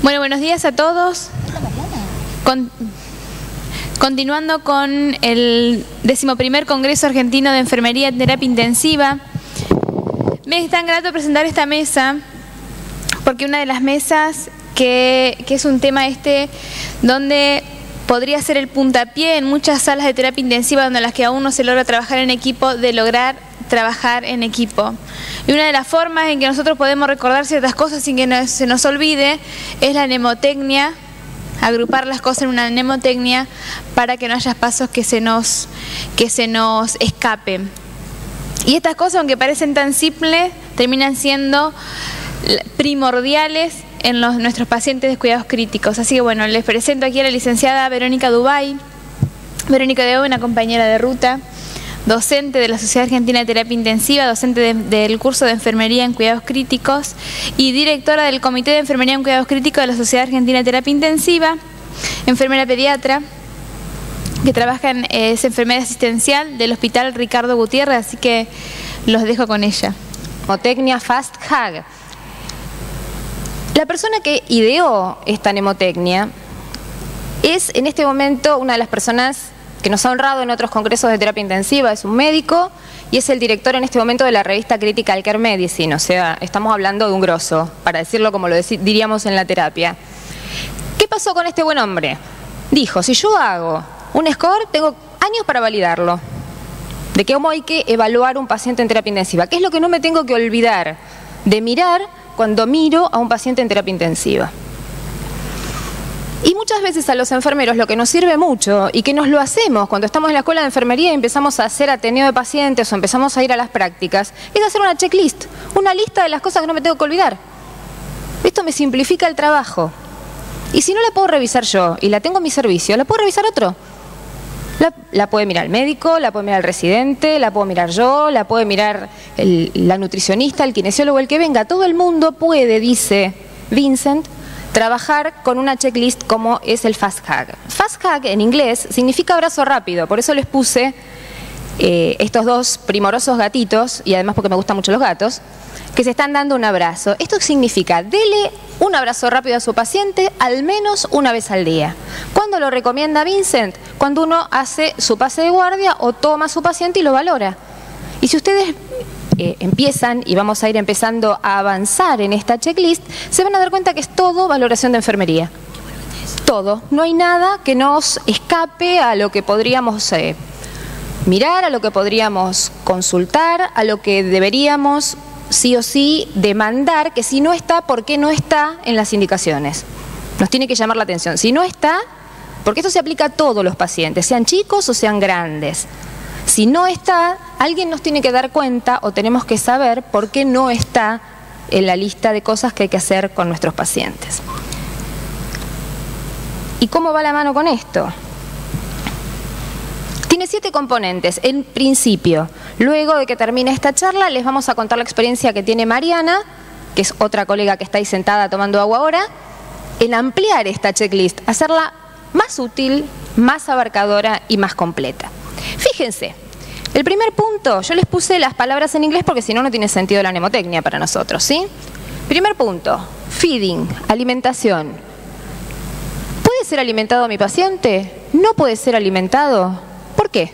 Bueno, buenos días a todos. Continuando con el 11º Congreso Argentino de Enfermería en Terapia Intensiva, me es tan grato presentar esta mesa, porque una de las mesas que es un tema donde podría ser el puntapié en muchas salas de terapia intensiva donde las que aún no se logra trabajar en equipo, de lograr trabajar en equipo. Y una de las formas en que nosotros podemos recordar ciertas cosas sin que se nos olvide es la mnemotecnia, agrupar las cosas en una mnemotecnia para que no haya pasos que se nos escapen. Y estas cosas, aunque parecen tan simples, terminan siendo primordiales en nuestros pacientes de cuidados críticos. Así que bueno, les presento aquí a la licenciada Verónica Dubay. Verónica Dubay, una compañera de ruta, docente de la Sociedad Argentina de Terapia Intensiva, docente del curso de Enfermería en Cuidados Críticos y directora del Comité de Enfermería en Cuidados Críticos de la Sociedad Argentina de Terapia Intensiva, enfermera pediatra, que trabaja es enfermera asistencial del Hospital Ricardo Gutiérrez, así que los dejo con ella. Mnemotecnia Fast Hug. La persona que ideó esta mnemotecnia es en este momento una de las personas que nos ha honrado en otros congresos de terapia intensiva, es un médico y es el director en este momento de la revista Critical Care Medicine, o sea, estamos hablando de un grosso, para decirlo como lo diríamos en la terapia. ¿Qué pasó con este buen hombre? Dijo, si yo hago un score, tengo años para validarlo, de cómo hay que evaluar un paciente en terapia intensiva, qué es lo que no me tengo que olvidar de mirar cuando miro a un paciente en terapia intensiva. Y muchas veces a los enfermeros lo que nos sirve mucho, y que nos lo hacemos cuando estamos en la escuela de enfermería y empezamos a hacer ateneo de pacientes o empezamos a ir a las prácticas, es hacer una checklist, una lista de las cosas que no me tengo que olvidar. Esto me simplifica el trabajo. Y si no la puedo revisar yo y la tengo en mi servicio, la puedo revisar otro. La puede mirar el médico, la puede mirar el residente, la puedo mirar yo, la puede mirar la nutricionista, el kinesiólogo, el que venga. Todo el mundo puede, dice Vincent, trabajar con una checklist como es el Fast Hug. Fast Hug en inglés significa abrazo rápido, por eso les puse estos dos primorosos gatitos, y además porque me gustan mucho los gatos, que se están dando un abrazo. Esto significa, dele un abrazo rápido a su paciente al menos una vez al día. ¿Cuándo lo recomienda Vincent? Cuando uno hace su pase de guardia o toma a su paciente y lo valora. Y si ustedes empiezan, y vamos a ir empezando a avanzar en esta checklist, se van a dar cuenta que es todo valoración de enfermería. Todo. No hay nada que nos escape a lo que podríamos mirar, a lo que podríamos consultar, a lo que deberíamos sí o sí demandar, que si no está, ¿por qué no está en las indicaciones? Nos tiene que llamar la atención. Si no está, porque esto se aplica a todos los pacientes, sean chicos o sean grandes. Si no está, alguien nos tiene que dar cuenta o tenemos que saber por qué no está en la lista de cosas que hay que hacer con nuestros pacientes. ¿Y cómo va la mano con esto? Tiene 7 componentes, en principio. Luego de que termine esta charla, les vamos a contar la experiencia que tiene Mariana, que es otra colega que está ahí sentada tomando agua ahora, en ampliar esta checklist, hacerla más útil, más abarcadora y más completa. Fíjense, el primer punto, yo les puse las palabras en inglés porque si no, no tiene sentido la mnemotecnia para nosotros, ¿sí? Primer punto, feeding, alimentación. ¿Puede ser alimentado mi paciente? ¿No puede ser alimentado? ¿Por qué?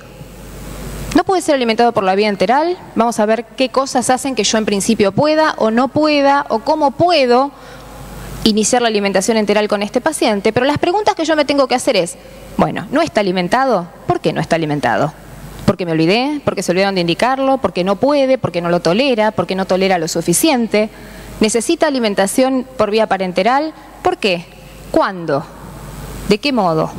No puede ser alimentado por la vía enteral. Vamos a ver qué cosas hacen que yo en principio pueda o no pueda, o cómo puedo iniciar la alimentación enteral con este paciente. Pero las preguntas que yo me tengo que hacer es, bueno, ¿no está alimentado? ¿Por qué no está alimentado? ¿Porque me olvidé? ¿Porque se olvidaron de indicarlo? ¿Porque no puede? ¿Porque no lo tolera? ¿Porque no tolera lo suficiente? ¿Necesita alimentación por vía parenteral? ¿Por qué? ¿Cuándo? ¿De qué modo?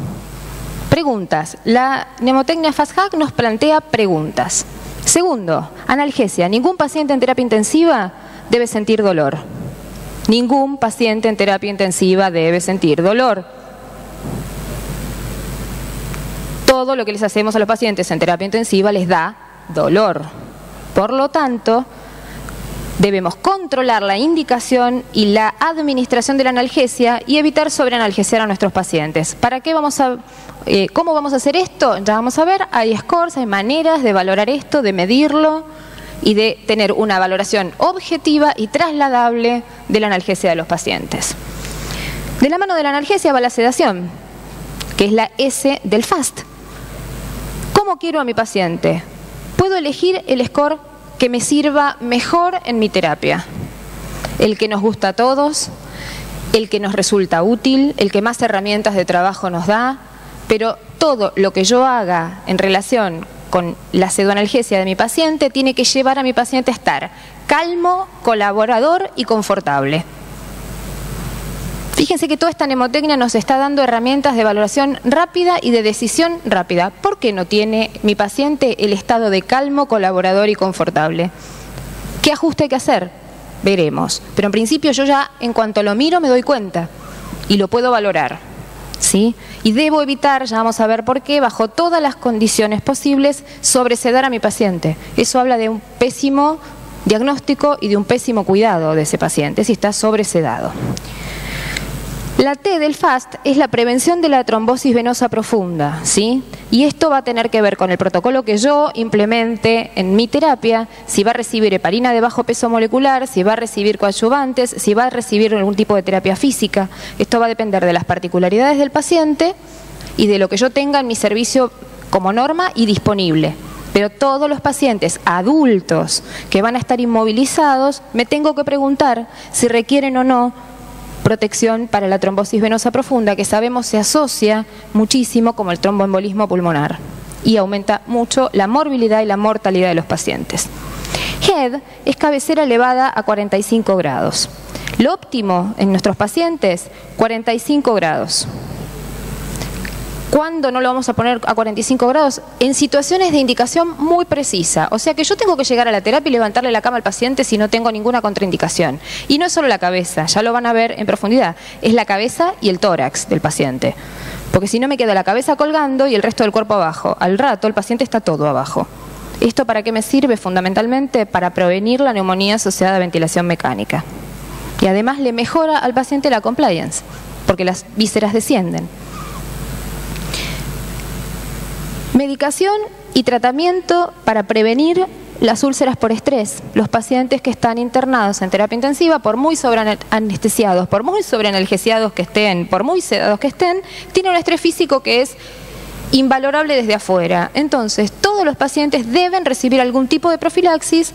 Preguntas. La mnemotecnia Fast Hug nos plantea preguntas. Segundo, analgesia. Ningún paciente en terapia intensiva debe sentir dolor. Ningún paciente en terapia intensiva debe sentir dolor. Todo lo que les hacemos a los pacientes en terapia intensiva les da dolor. Por lo tanto, debemos controlar la indicación y la administración de la analgesia y evitar sobreanalgesiar a nuestros pacientes. ¿Para qué cómo vamos a hacer esto? Ya vamos a ver, hay scores, hay maneras de valorar esto, de medirlo y de tener una valoración objetiva y trasladable de la analgesia de los pacientes. De la mano de la analgesia va la sedación, que es la S del FAST. ¿Cómo quiero a mi paciente? Puedo elegir el score que me sirva mejor en mi terapia. El que nos gusta a todos, el que nos resulta útil, el que más herramientas de trabajo nos da, pero todo lo que yo haga en relación con la pseudoanalgesia de mi paciente tiene que llevar a mi paciente a estar calmo, colaborador y confortable. Fíjense que toda esta mnemotecnia nos está dando herramientas de valoración rápida y de decisión rápida. ¿Por qué no tiene mi paciente el estado de calmo, colaborador y confortable? ¿Qué ajuste hay que hacer? Veremos. Pero en principio yo ya, en cuanto lo miro, me doy cuenta y lo puedo valorar, ¿sí? Y debo evitar, ya vamos a ver por qué, bajo todas las condiciones posibles, sobresedar a mi paciente. Eso habla de un pésimo diagnóstico y de un pésimo cuidado de ese paciente si está sobresedado. La T del FAST es la prevención de la trombosis venosa profunda, ¿sí? Y esto va a tener que ver con el protocolo que yo implemente en mi terapia, si va a recibir heparina de bajo peso molecular, si va a recibir coadyuvantes, si va a recibir algún tipo de terapia física. Esto va a depender de las particularidades del paciente y de lo que yo tenga en mi servicio como norma y disponible. Pero todos los pacientes adultos que van a estar inmovilizados, me tengo que preguntar si requieren o no protección para la trombosis venosa profunda, que sabemos se asocia muchísimo como el tromboembolismo pulmonar y aumenta mucho la morbilidad y la mortalidad de los pacientes. HEAD es cabecera elevada a 45 grados. Lo óptimo en nuestros pacientes, 45 grados. ¿Cuándo no lo vamos a poner a 45 grados? En situaciones de indicación muy precisa. O sea que yo tengo que llegar a la terapia y levantarle la cama al paciente si no tengo ninguna contraindicación. Y no es solo la cabeza, ya lo van a ver en profundidad. Es la cabeza y el tórax del paciente. Porque si no me queda la cabeza colgando y el resto del cuerpo abajo. Al rato el paciente está todo abajo. ¿Esto para qué me sirve? Fundamentalmente para prevenir la neumonía asociada a ventilación mecánica. Y además le mejora al paciente la compliance, porque las vísceras descienden. Medicación y tratamiento para prevenir las úlceras por estrés. Los pacientes que están internados en terapia intensiva, por muy sobreanestesiados, por muy sobreanalgesiados que estén, por muy sedados que estén, tienen un estrés físico que es invalorable desde afuera. Entonces, todos los pacientes deben recibir algún tipo de profilaxis,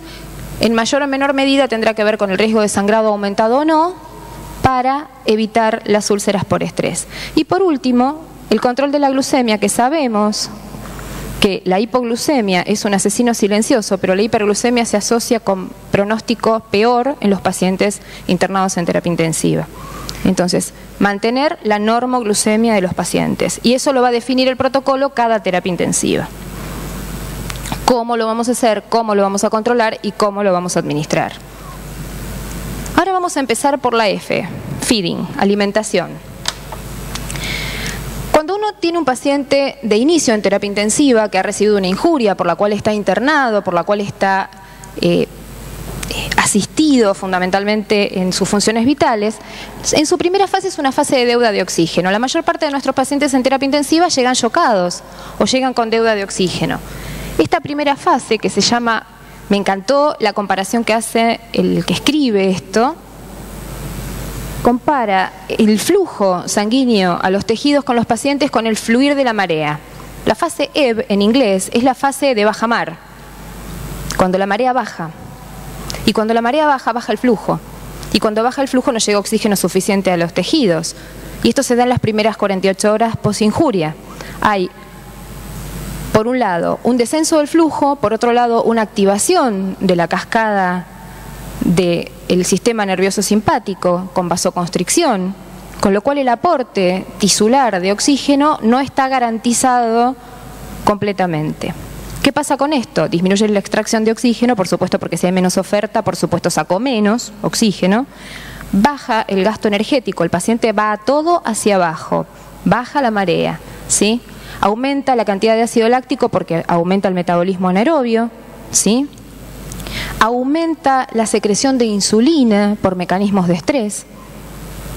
en mayor o menor medida tendrá que ver con el riesgo de sangrado aumentado o no, para evitar las úlceras por estrés. Y por último, el control de la glucemia, que sabemos que la hipoglucemia es un asesino silencioso, pero la hiperglucemia se asocia con pronóstico peor en los pacientes internados en terapia intensiva. Entonces, mantener la normoglucemia de los pacientes. Y eso lo va a definir el protocolo cada terapia intensiva. Cómo lo vamos a hacer, cómo lo vamos a controlar y cómo lo vamos a administrar. Ahora vamos a empezar por la F, feeding, alimentación. Cuando uno tiene un paciente de inicio en terapia intensiva que ha recibido una injuria por la cual está internado, por la cual está asistido fundamentalmente en sus funciones vitales, en su primera fase es una fase de deuda de oxígeno. La mayor parte de nuestros pacientes en terapia intensiva llegan chocados o llegan con deuda de oxígeno. Esta primera fase que se llama, me encantó la comparación que hace el que escribe esto, compara el flujo sanguíneo a los tejidos con los pacientes con el fluir de la marea. La fase ebb en inglés es la fase de bajamar, cuando la marea baja. Y cuando la marea baja, baja el flujo. Y cuando baja el flujo no llega oxígeno suficiente a los tejidos. Y esto se da en las primeras 48 horas posinjuria. Hay, por un lado, un descenso del flujo, por otro lado, una activación de la cascada del sistema nervioso simpático con vasoconstricción, con lo cual el aporte tisular de oxígeno no está garantizado completamente. ¿Qué pasa con esto? Disminuye la extracción de oxígeno, por supuesto, porque si hay menos oferta, por supuesto saco menos oxígeno. Baja el gasto energético, el paciente va a todo hacia abajo, baja la marea, ¿sí? Aumenta la cantidad de ácido láctico porque aumenta el metabolismo anaerobio, ¿sí? Aumenta la secreción de insulina por mecanismos de estrés,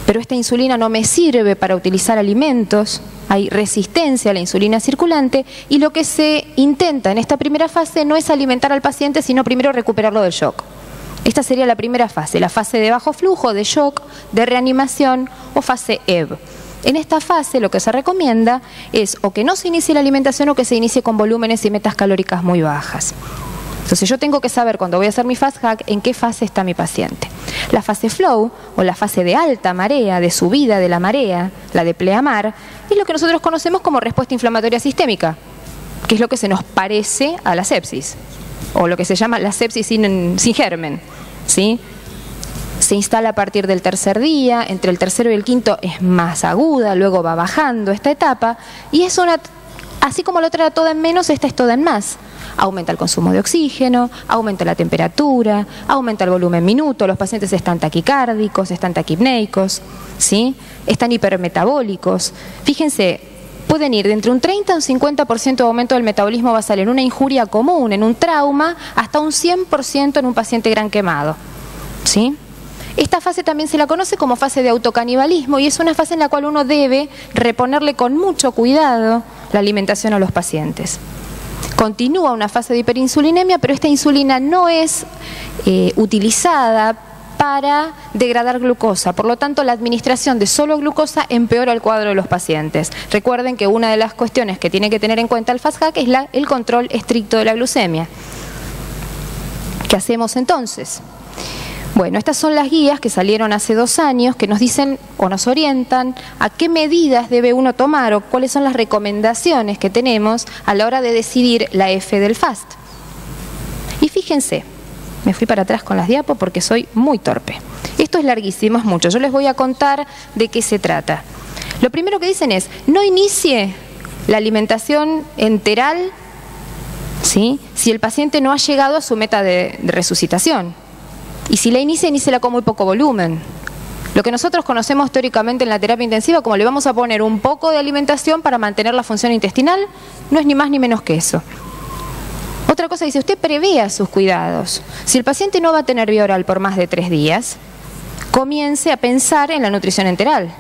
pero esta insulina no me sirve para utilizar alimentos, hay resistencia a la insulina circulante y lo que se intenta en esta primera fase no es alimentar al paciente, sino primero recuperarlo del shock. Esta sería la primera fase, la fase de bajo flujo, de shock, de reanimación o fase EV. En esta fase lo que se recomienda es o que no se inicie la alimentación o que se inicie con volúmenes y metas calóricas muy bajas. Entonces yo tengo que saber cuando voy a hacer mi fast hack en qué fase está mi paciente. La fase flow o la fase de alta marea, de subida de la marea, la de pleamar, es lo que nosotros conocemos como respuesta inflamatoria sistémica, que es lo que se nos parece a la sepsis, o lo que se llama la sepsis sin germen, ¿sí? Se instala a partir del tercer día, entre el tercero y el quinto es más aguda, luego va bajando esta etapa, y es una, así como la otra era toda en menos, esta es toda en más. Aumenta el consumo de oxígeno, aumenta la temperatura, aumenta el volumen minuto, los pacientes están taquicárdicos, están taquipneicos, ¿sí? Están hipermetabólicos. Fíjense, pueden ir de entre un 30 a un 50% de aumento del metabolismo basal en una injuria común, en un trauma, hasta un 100% en un paciente gran quemado, ¿sí? Esta fase también se la conoce como fase de autocanibalismo y es una fase en la cual uno debe reponerle con mucho cuidado la alimentación a los pacientes. Continúa una fase de hiperinsulinemia, pero esta insulina no es utilizada para degradar glucosa. Por lo tanto, la administración de solo glucosa empeora el cuadro de los pacientes. Recuerden que una de las cuestiones que tiene que tener en cuenta el fast hack es el control estricto de la glucemia. ¿Qué hacemos entonces? Bueno, estas son las guías que salieron hace 2 años que nos dicen o nos orientan a qué medidas debe uno tomar o cuáles son las recomendaciones que tenemos a la hora de decidir la F del FAST. Y fíjense, me fui para atrás con las diapos porque soy muy torpe. Esto es larguísimo, es mucho. Yo les voy a contar de qué se trata. Lo primero que dicen es, no inicie la alimentación enteral, ¿sí?, si el paciente no ha llegado a su meta de resucitación. Y si la inicia con muy poco volumen. Lo que nosotros conocemos teóricamente en la terapia intensiva como le vamos a poner un poco de alimentación para mantener la función intestinal, no es ni más ni menos que eso. Otra cosa dice, usted prevea sus cuidados. Si el paciente no va a tener vía oral por más de 3 días, comience a pensar en la nutrición enteral.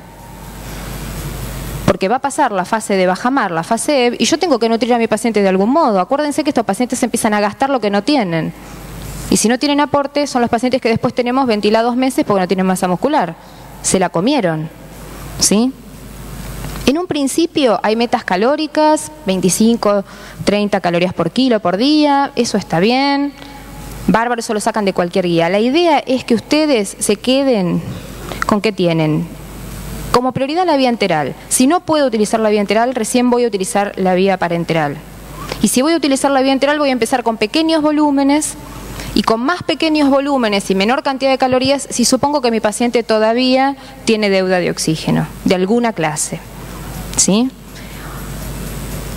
Porque va a pasar la fase de bajamar, la fase EV, y yo tengo que nutrir a mi paciente de algún modo. Acuérdense que estos pacientes empiezan a gastar lo que no tienen. Y si no tienen aporte, son los pacientes que después tenemos ventilados meses porque no tienen masa muscular. Se la comieron, ¿sí? En un principio hay metas calóricas, 25, 30 calorías por kilo por día, eso está bien. Bárbaro, eso lo sacan de cualquier guía. La idea es que ustedes se queden con qué tienen. Como prioridad la vía enteral. Si no puedo utilizar la vía enteral, recién voy a utilizar la vía parenteral. Y si voy a utilizar la vía enteral, voy a empezar con pequeños volúmenes. Y con más pequeños volúmenes y menor cantidad de calorías, si supongo que mi paciente todavía tiene deuda de oxígeno, de alguna clase, ¿sí?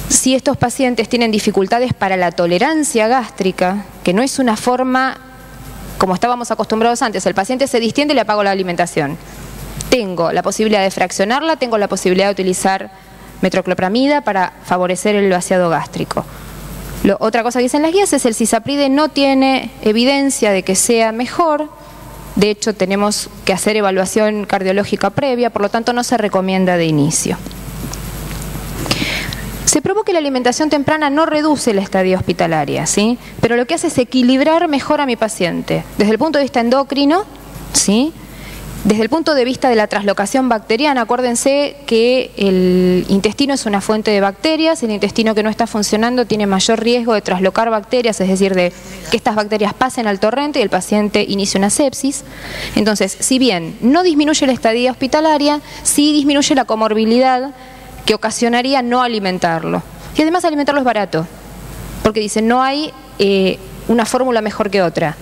Si estos pacientes tienen dificultades para la tolerancia gástrica, que no es una forma como estábamos acostumbrados antes, el paciente se distiende y le apago la alimentación. Tengo la posibilidad de fraccionarla, tengo la posibilidad de utilizar metoclopramida para favorecer el vaciado gástrico. Otra cosa que dicen las guías es el cisapride no tiene evidencia de que sea mejor, de hecho tenemos que hacer evaluación cardiológica previa, por lo tanto no se recomienda de inicio. Se probó que la alimentación temprana no reduce la estadía hospitalaria, ¿sí?, pero lo que hace es equilibrar mejor a mi paciente, desde el punto de vista endocrino, ¿sí?, desde el punto de vista de la traslocación bacteriana. Acuérdense que el intestino es una fuente de bacterias, el intestino que no está funcionando tiene mayor riesgo de traslocar bacterias, es decir, de que estas bacterias pasen al torrente y el paciente inicie una sepsis. Entonces, si bien no disminuye la estadía hospitalaria, sí disminuye la comorbilidad que ocasionaría no alimentarlo. Y además alimentarlo es barato, porque dicen no hay una fórmula mejor que otra.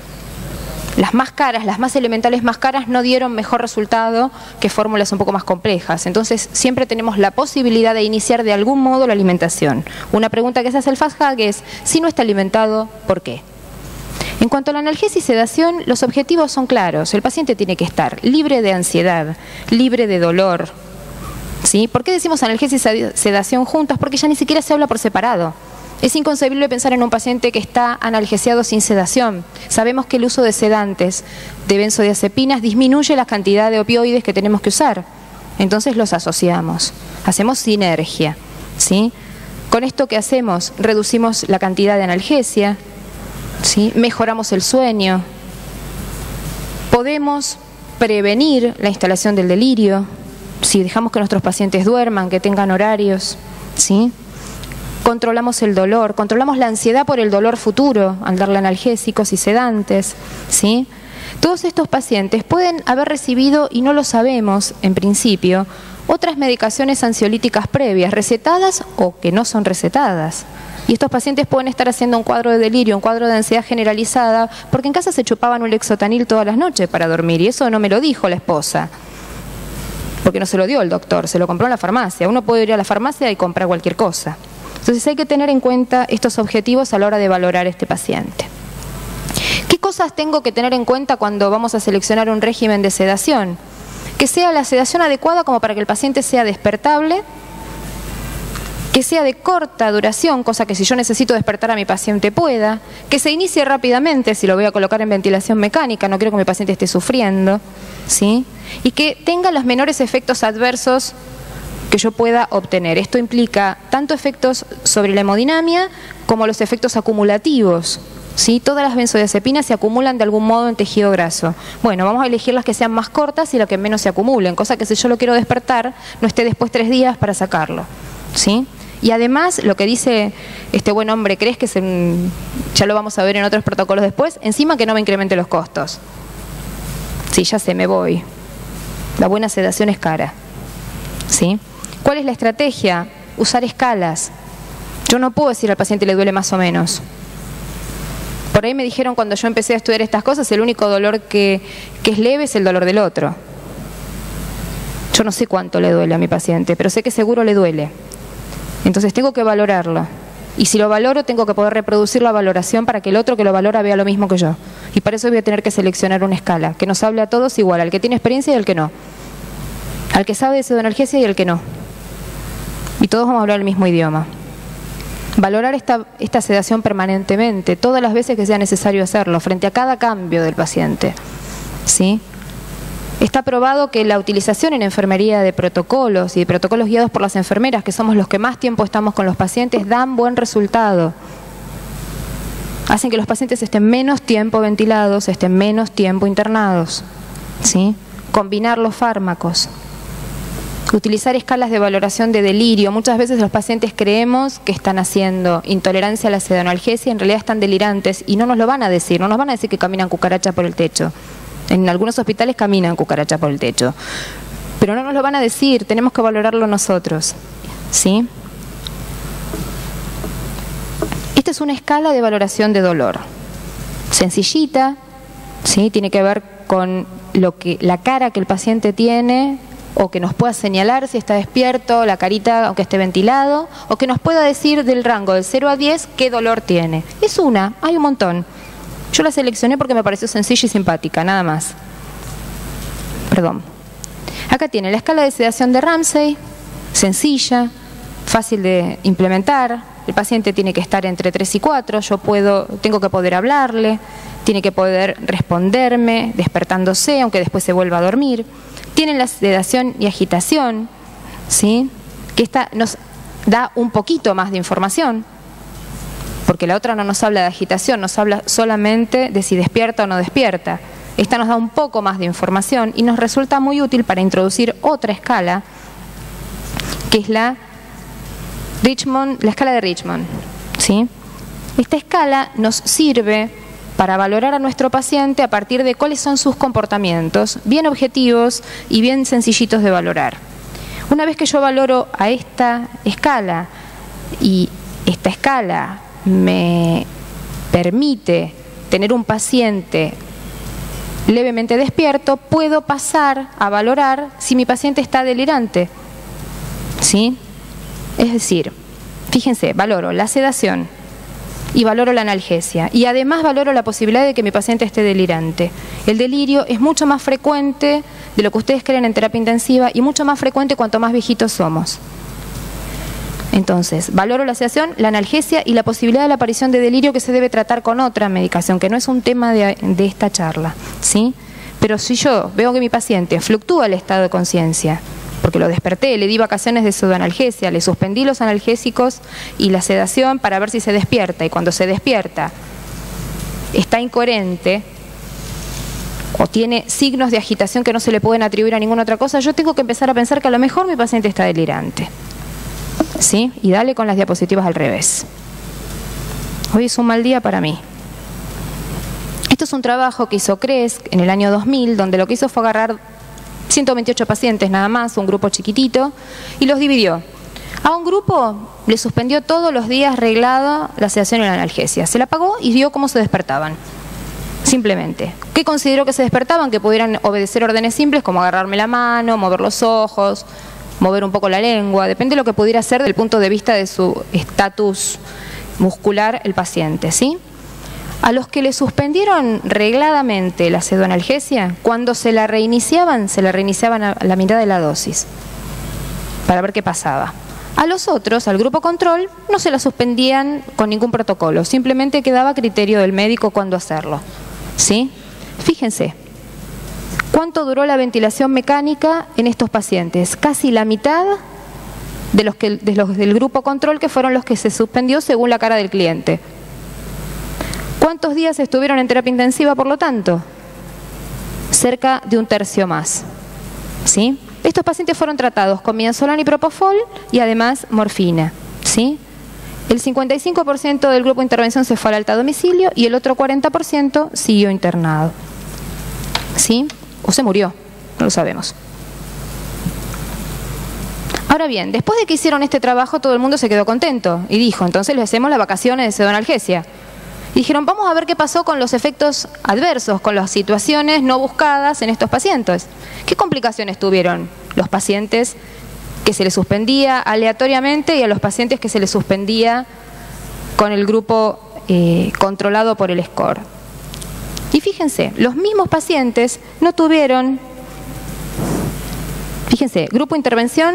Las más caras, las más elementales más caras no dieron mejor resultado que fórmulas un poco más complejas. Entonces siempre tenemos la posibilidad de iniciar de algún modo la alimentación. Una pregunta que se hace el fast hack es, si no está alimentado, ¿por qué? En cuanto a la analgesia y sedación, los objetivos son claros. El paciente tiene que estar libre de ansiedad, libre de dolor, ¿sí? ¿Por qué decimos analgesia y sedación juntas? Porque ya ni siquiera se habla por separado. Es inconcebible pensar en un paciente que está analgesiado sin sedación. Sabemos que el uso de sedantes, de benzodiazepinas, disminuye la cantidad de opioides que tenemos que usar. Entonces los asociamos, hacemos sinergia, ¿sí? Con esto que hacemos, reducimos la cantidad de analgesia, ¿sí?, mejoramos el sueño, podemos prevenir la instalación del delirio si dejamos que nuestros pacientes duerman, que tengan horarios, ¿sí? Controlamos el dolor, controlamos la ansiedad por el dolor futuro al darle analgésicos y sedantes, ¿sí? Todos estos pacientes pueden haber recibido, y no lo sabemos en principio, otras medicaciones ansiolíticas previas, recetadas o que no son recetadas. Y estos pacientes pueden estar haciendo un cuadro de delirio, un cuadro de ansiedad generalizada, porque en casa se chupaban un Lexotanil todas las noches para dormir, y eso no me lo dijo la esposa, porque no se lo dio el doctor, se lo compró en la farmacia. Uno puede ir a la farmacia y comprar cualquier cosa. Entonces hay que tener en cuenta estos objetivos a la hora de valorar a este paciente. ¿Qué cosas tengo que tener en cuenta cuando vamos a seleccionar un régimen de sedación? Que sea la sedación adecuada como para que el paciente sea despertable, que sea de corta duración, cosa que si yo necesito despertar a mi paciente pueda, que se inicie rápidamente si lo voy a colocar en ventilación mecánica, no quiero que mi paciente esté sufriendo, ¿sí? Y que tenga los menores efectos adversos que yo pueda obtener. Esto implica tanto efectos sobre la hemodinamia como los efectos acumulativos, ¿sí? Todas las benzodiazepinas se acumulan de algún modo en tejido graso. Bueno, vamos a elegir las que sean más cortas y las que menos se acumulen, cosa que si yo lo quiero despertar, no esté después 3 días para sacarlo, ¿sí? Y además, lo que dice este buen hombre, ¿crees que ya lo vamos a ver en otros protocolos después? Encima que no me incremente los costos. Sí, ya sé, me voy. La buena sedación es cara, ¿sí? ¿Cuál es la estrategia? Usar escalas. Yo no puedo decir al paciente le duele más o menos. Por ahí me dijeron cuando yo empecé a estudiar estas cosas, el único dolor que es leve es el dolor del otro. Yo no sé cuánto le duele a mi paciente, pero sé que seguro le duele. Entonces tengo que valorarlo. Y si lo valoro, tengo que poder reproducir la valoración para que el otro que lo valora vea lo mismo que yo. Y para eso voy a tener que seleccionar una escala que nos hable a todos igual, al que tiene experiencia y al que no. Al que sabe de pseudoanalgesia y al que no. Y todos vamos a hablar el mismo idioma. Valorar esta sedación permanentemente, todas las veces que sea necesario hacerlo, frente a cada cambio del paciente, ¿sí? Está probado que la utilización en enfermería de protocolos y de protocolos guiados por las enfermeras, que somos los que más tiempo estamos con los pacientes, dan buen resultado. Hacen que los pacientes estén menos tiempo ventilados, estén menos tiempo internados, ¿sí? Combinar los fármacos. Utilizar escalas de valoración de delirio. Muchas veces los pacientes creemos que están haciendo intolerancia a la sedanalgesia y en realidad están delirantes y no nos lo van a decir, no nos van a decir que caminan cucaracha por el techo. En algunos hospitales caminan cucaracha por el techo, pero no nos lo van a decir, tenemos que valorarlo nosotros, ¿sí? Esta es una escala de valoración de dolor, sencillita, ¿sí? Tiene que ver con la cara que el paciente tiene, o que nos pueda señalar si está despierto, la carita aunque esté ventilado, o que nos pueda decir del rango de 0 a 10 qué dolor tiene. Es una, hay un montón. Yo la seleccioné porque me pareció sencilla y simpática, nada más. Perdón. Acá tiene la escala de sedación de Ramsay, sencilla, fácil de implementar. El paciente tiene que estar entre 3 y 4, tengo que poder hablarle, tiene que poder responderme, despertándose, aunque después se vuelva a dormir. Tienen la sedación y agitación, ¿sí? Que esta nos da un poquito más de información, porque la otra no nos habla de agitación, nos habla solamente de si despierta o no despierta. Esta nos da un poco más de información y nos resulta muy útil para introducir otra escala, que es la escala de Richmond, ¿sí? Esta escala nos sirve para valorar a nuestro paciente a partir de cuáles son sus comportamientos, bien objetivos y bien sencillitos de valorar. Una vez que yo valoro a esta escala y esta escala me permite tener un paciente levemente despierto, puedo pasar a valorar si mi paciente está delirante, ¿sí? Es decir, fíjense, valoro la sedación y valoro la analgesia y además valoro la posibilidad de que mi paciente esté delirante. El delirio es mucho más frecuente de lo que ustedes creen en terapia intensiva y mucho más frecuente cuanto más viejitos somos. Entonces, valoro la sedación, la analgesia y la posibilidad de la aparición de delirio que se debe tratar con otra medicación, que no es un tema de esta charla, ¿sí? Pero si yo veo que mi paciente fluctúa el estado de conciencia, porque lo desperté, le di vacaciones de pseudoanalgesia, le suspendí los analgésicos y la sedación para ver si se despierta, y cuando se despierta está incoherente o tiene signos de agitación que no se le pueden atribuir a ninguna otra cosa, yo tengo que empezar a pensar que a lo mejor mi paciente está delirante. ¿Sí? Y dale con las diapositivas al revés. Hoy es un mal día para mí. Esto es un trabajo que hizo CRESC en el año 2000, donde lo que hizo fue agarrar 128 pacientes nada más, un grupo chiquitito, y los dividió. A un grupo le suspendió todos los días reglada la sedación y la analgesia. Se la pagó y vio cómo se despertaban. Simplemente. ¿Qué consideró que se despertaban? Que pudieran obedecer órdenes simples como agarrarme la mano, mover los ojos, mover un poco la lengua, depende de lo que pudiera hacer del punto de vista de su estatus muscular el paciente, ¿sí? A los que le suspendieron regladamente la pseudoanalgesia, cuando se la reiniciaban a la mitad de la dosis, para ver qué pasaba. A los otros, al grupo control, no se la suspendían con ningún protocolo, simplemente quedaba a criterio del médico cuándo hacerlo, ¿sí? Fíjense. ¿Cuánto duró la ventilación mecánica en estos pacientes? Casi la mitad de los del grupo control, que fueron los que se suspendió según la cara del cliente. ¿Cuántos días estuvieron en terapia intensiva, por lo tanto? Cerca de un tercio más. ¿Sí? Estos pacientes fueron tratados con midazolam y propofol y además morfina. ¿Sí? El 55% del grupo de intervención se fue al alta domicilio y el otro 40% siguió internado. ¿Sí? O se murió, no lo sabemos. Ahora bien, después de que hicieron este trabajo, todo el mundo se quedó contento y dijo, entonces le hacemos las vacaciones de pseudoanalgesia. Y dijeron, vamos a ver qué pasó con los efectos adversos, con las situaciones no buscadas en estos pacientes. ¿Qué complicaciones tuvieron los pacientes que se les suspendía aleatoriamente y a los pacientes que se les suspendía con el grupo controlado por el SCORE? Y fíjense, los mismos pacientes no tuvieron, fíjense, grupo intervención,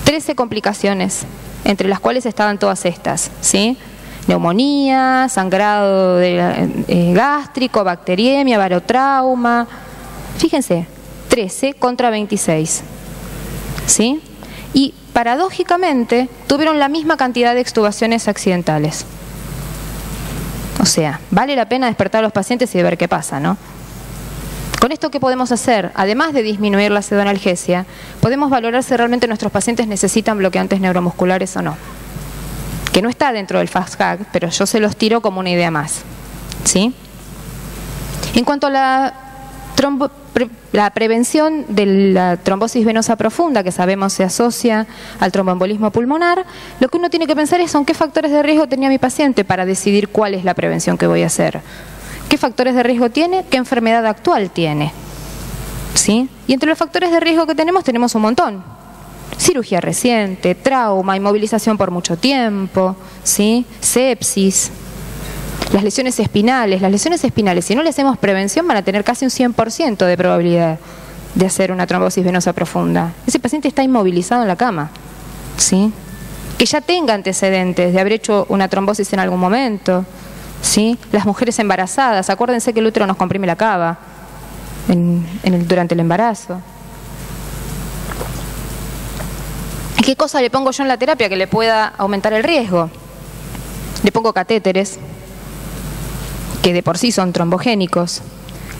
13 complicaciones, entre las cuales estaban todas estas, ¿sí? Neumonía, sangrado gástrico, bacteriemia, barotrauma. Fíjense, 13 contra 26, ¿sí? Y paradójicamente tuvieron la misma cantidad de extubaciones accidentales. O sea, vale la pena despertar a los pacientes y ver qué pasa, ¿no? Con esto, ¿qué podemos hacer? Además de disminuir la pseudoanalgesia, podemos valorar si realmente nuestros pacientes necesitan bloqueantes neuromusculares o no. Que no está dentro del Fast Hack, pero yo se los tiro como una idea más, ¿sí? En cuanto a la prevención de la trombosis venosa profunda, que sabemos se asocia al tromboembolismo pulmonar, lo que uno tiene que pensar es son qué factores de riesgo tenía mi paciente para decidir cuál es la prevención que voy a hacer. ¿Qué factores de riesgo tiene? ¿Qué enfermedad actual tiene? ¿Sí? Y entre los factores de riesgo que tenemos un montón. Cirugía reciente, trauma, inmovilización por mucho tiempo, ¿sí? Sepsis. Las lesiones espinales, si no le hacemos prevención, van a tener casi un 100% de probabilidad de hacer una trombosis venosa profunda. Ese paciente está inmovilizado en la cama, ¿sí? Que ya tenga antecedentes de haber hecho una trombosis en algún momento, ¿sí? Las mujeres embarazadas, acuérdense que el útero nos comprime la cava durante el embarazo. ¿Y qué cosa le pongo yo en la terapia que le pueda aumentar el riesgo? Le pongo catéteres, que de por sí son trombogénicos.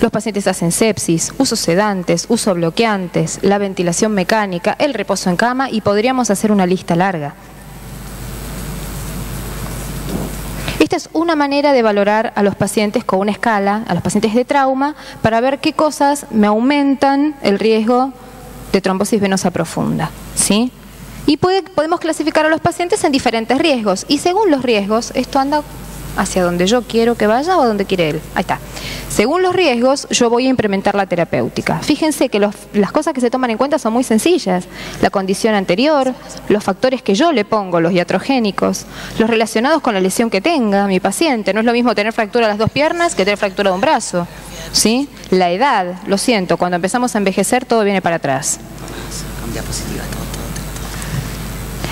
Los pacientes hacen sepsis, uso sedantes, uso bloqueantes, la ventilación mecánica, el reposo en cama y podríamos hacer una lista larga. Esta es una manera de valorar a los pacientes con una escala, a los pacientes de trauma, para ver qué cosas me aumentan el riesgo de trombosis venosa profunda, ¿sí? Y podemos clasificar a los pacientes en diferentes riesgos. Y según los riesgos, esto anda hacia donde yo quiero que vaya o donde quiere él. Ahí está. Según los riesgos, yo voy a implementar la terapéutica. Fíjense que las cosas que se toman en cuenta son muy sencillas. La condición anterior, los factores que yo le pongo, los iatrogénicos, los relacionados con la lesión que tenga mi paciente. No es lo mismo tener fractura de las dos piernas que tener fractura de un brazo, ¿sí? La edad, lo siento, cuando empezamos a envejecer todo viene para atrás.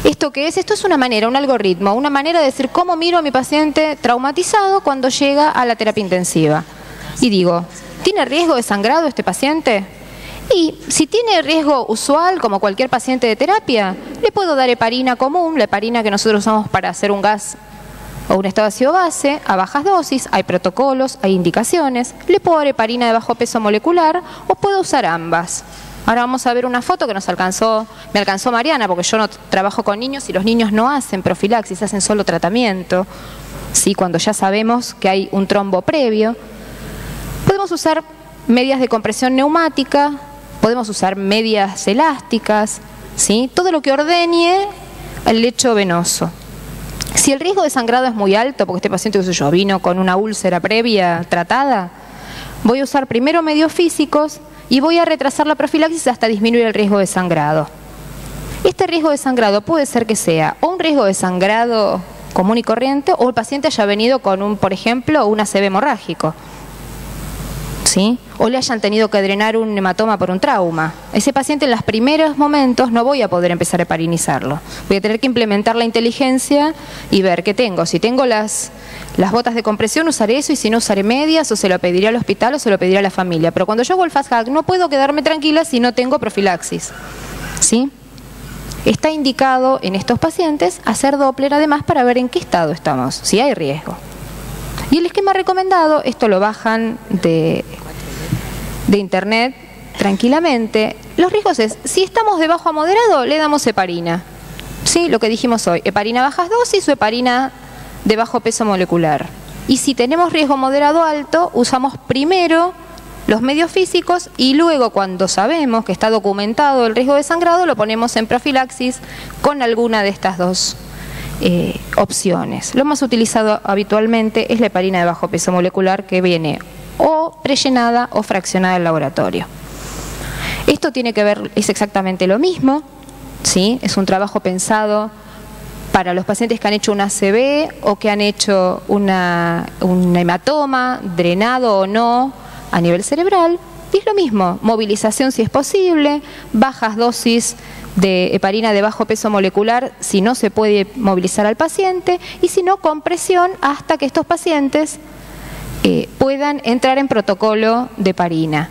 ¿Esto qué es? Esto es una manera, un algoritmo, una manera de decir cómo miro a mi paciente traumatizado cuando llega a la terapia intensiva. Y digo, ¿tiene riesgo de sangrado este paciente? Y si tiene riesgo usual, como cualquier paciente de terapia, le puedo dar heparina común, la heparina que nosotros usamos para hacer un gas o un estado de ácido base a bajas dosis, hay protocolos, hay indicaciones. Le puedo dar heparina de bajo peso molecular o puedo usar ambas. Ahora vamos a ver una foto que me alcanzó Mariana, porque yo no trabajo con niños y los niños no hacen profilaxis, hacen solo tratamiento, ¿sí? Cuando ya sabemos que hay un trombo previo. Podemos usar medias de compresión neumática, podemos usar medias elásticas, ¿sí? Todo lo que ordeñe el lecho venoso. Si el riesgo de sangrado es muy alto, porque este paciente, qué sé yo, vino con una úlcera previa tratada, voy a usar primero medios físicos y voy a retrasar la profilaxis hasta disminuir el riesgo de sangrado. Este riesgo de sangrado puede ser que sea o un riesgo de sangrado común y corriente o el paciente haya venido con por ejemplo, un ACV hemorrágico, ¿sí? O le hayan tenido que drenar un hematoma por un trauma. Ese paciente en los primeros momentos no voy a poder empezar a heparinizarlo. Voy a tener que implementar la inteligencia y ver qué tengo. Si tengo las botas de compresión, usaré eso, y si no, usaré medias, o se lo pediré al hospital o se lo pediré a la familia. Pero cuando yo hago el fast hack no puedo quedarme tranquila si no tengo profilaxis, ¿sí? Está indicado en estos pacientes hacer Doppler además para ver en qué estado estamos, si hay riesgo. Y el esquema recomendado, esto lo bajan de internet tranquilamente. Los riesgos es, si estamos de bajo a moderado, le damos heparina, ¿sí? Lo que dijimos hoy, heparina bajas dosis o heparina de bajo peso molecular. Y si tenemos riesgo moderado alto, usamos primero los medios físicos y luego, cuando sabemos que está documentado el riesgo de sangrado, lo ponemos en profilaxis con alguna de estas dos opciones. Lo más utilizado habitualmente es la heparina de bajo peso molecular, que viene o prellenada o fraccionada en laboratorio. Esto tiene que ver, es exactamente lo mismo, ¿sí? Es un trabajo pensado para los pacientes que han hecho un ACV o que han hecho un hematoma, drenado o no, a nivel cerebral. Y es lo mismo, movilización si es posible, bajas dosis de heparina de bajo peso molecular si no se puede movilizar al paciente, y si no, compresión hasta que estos pacientes puedan entrar en protocolo de heparina,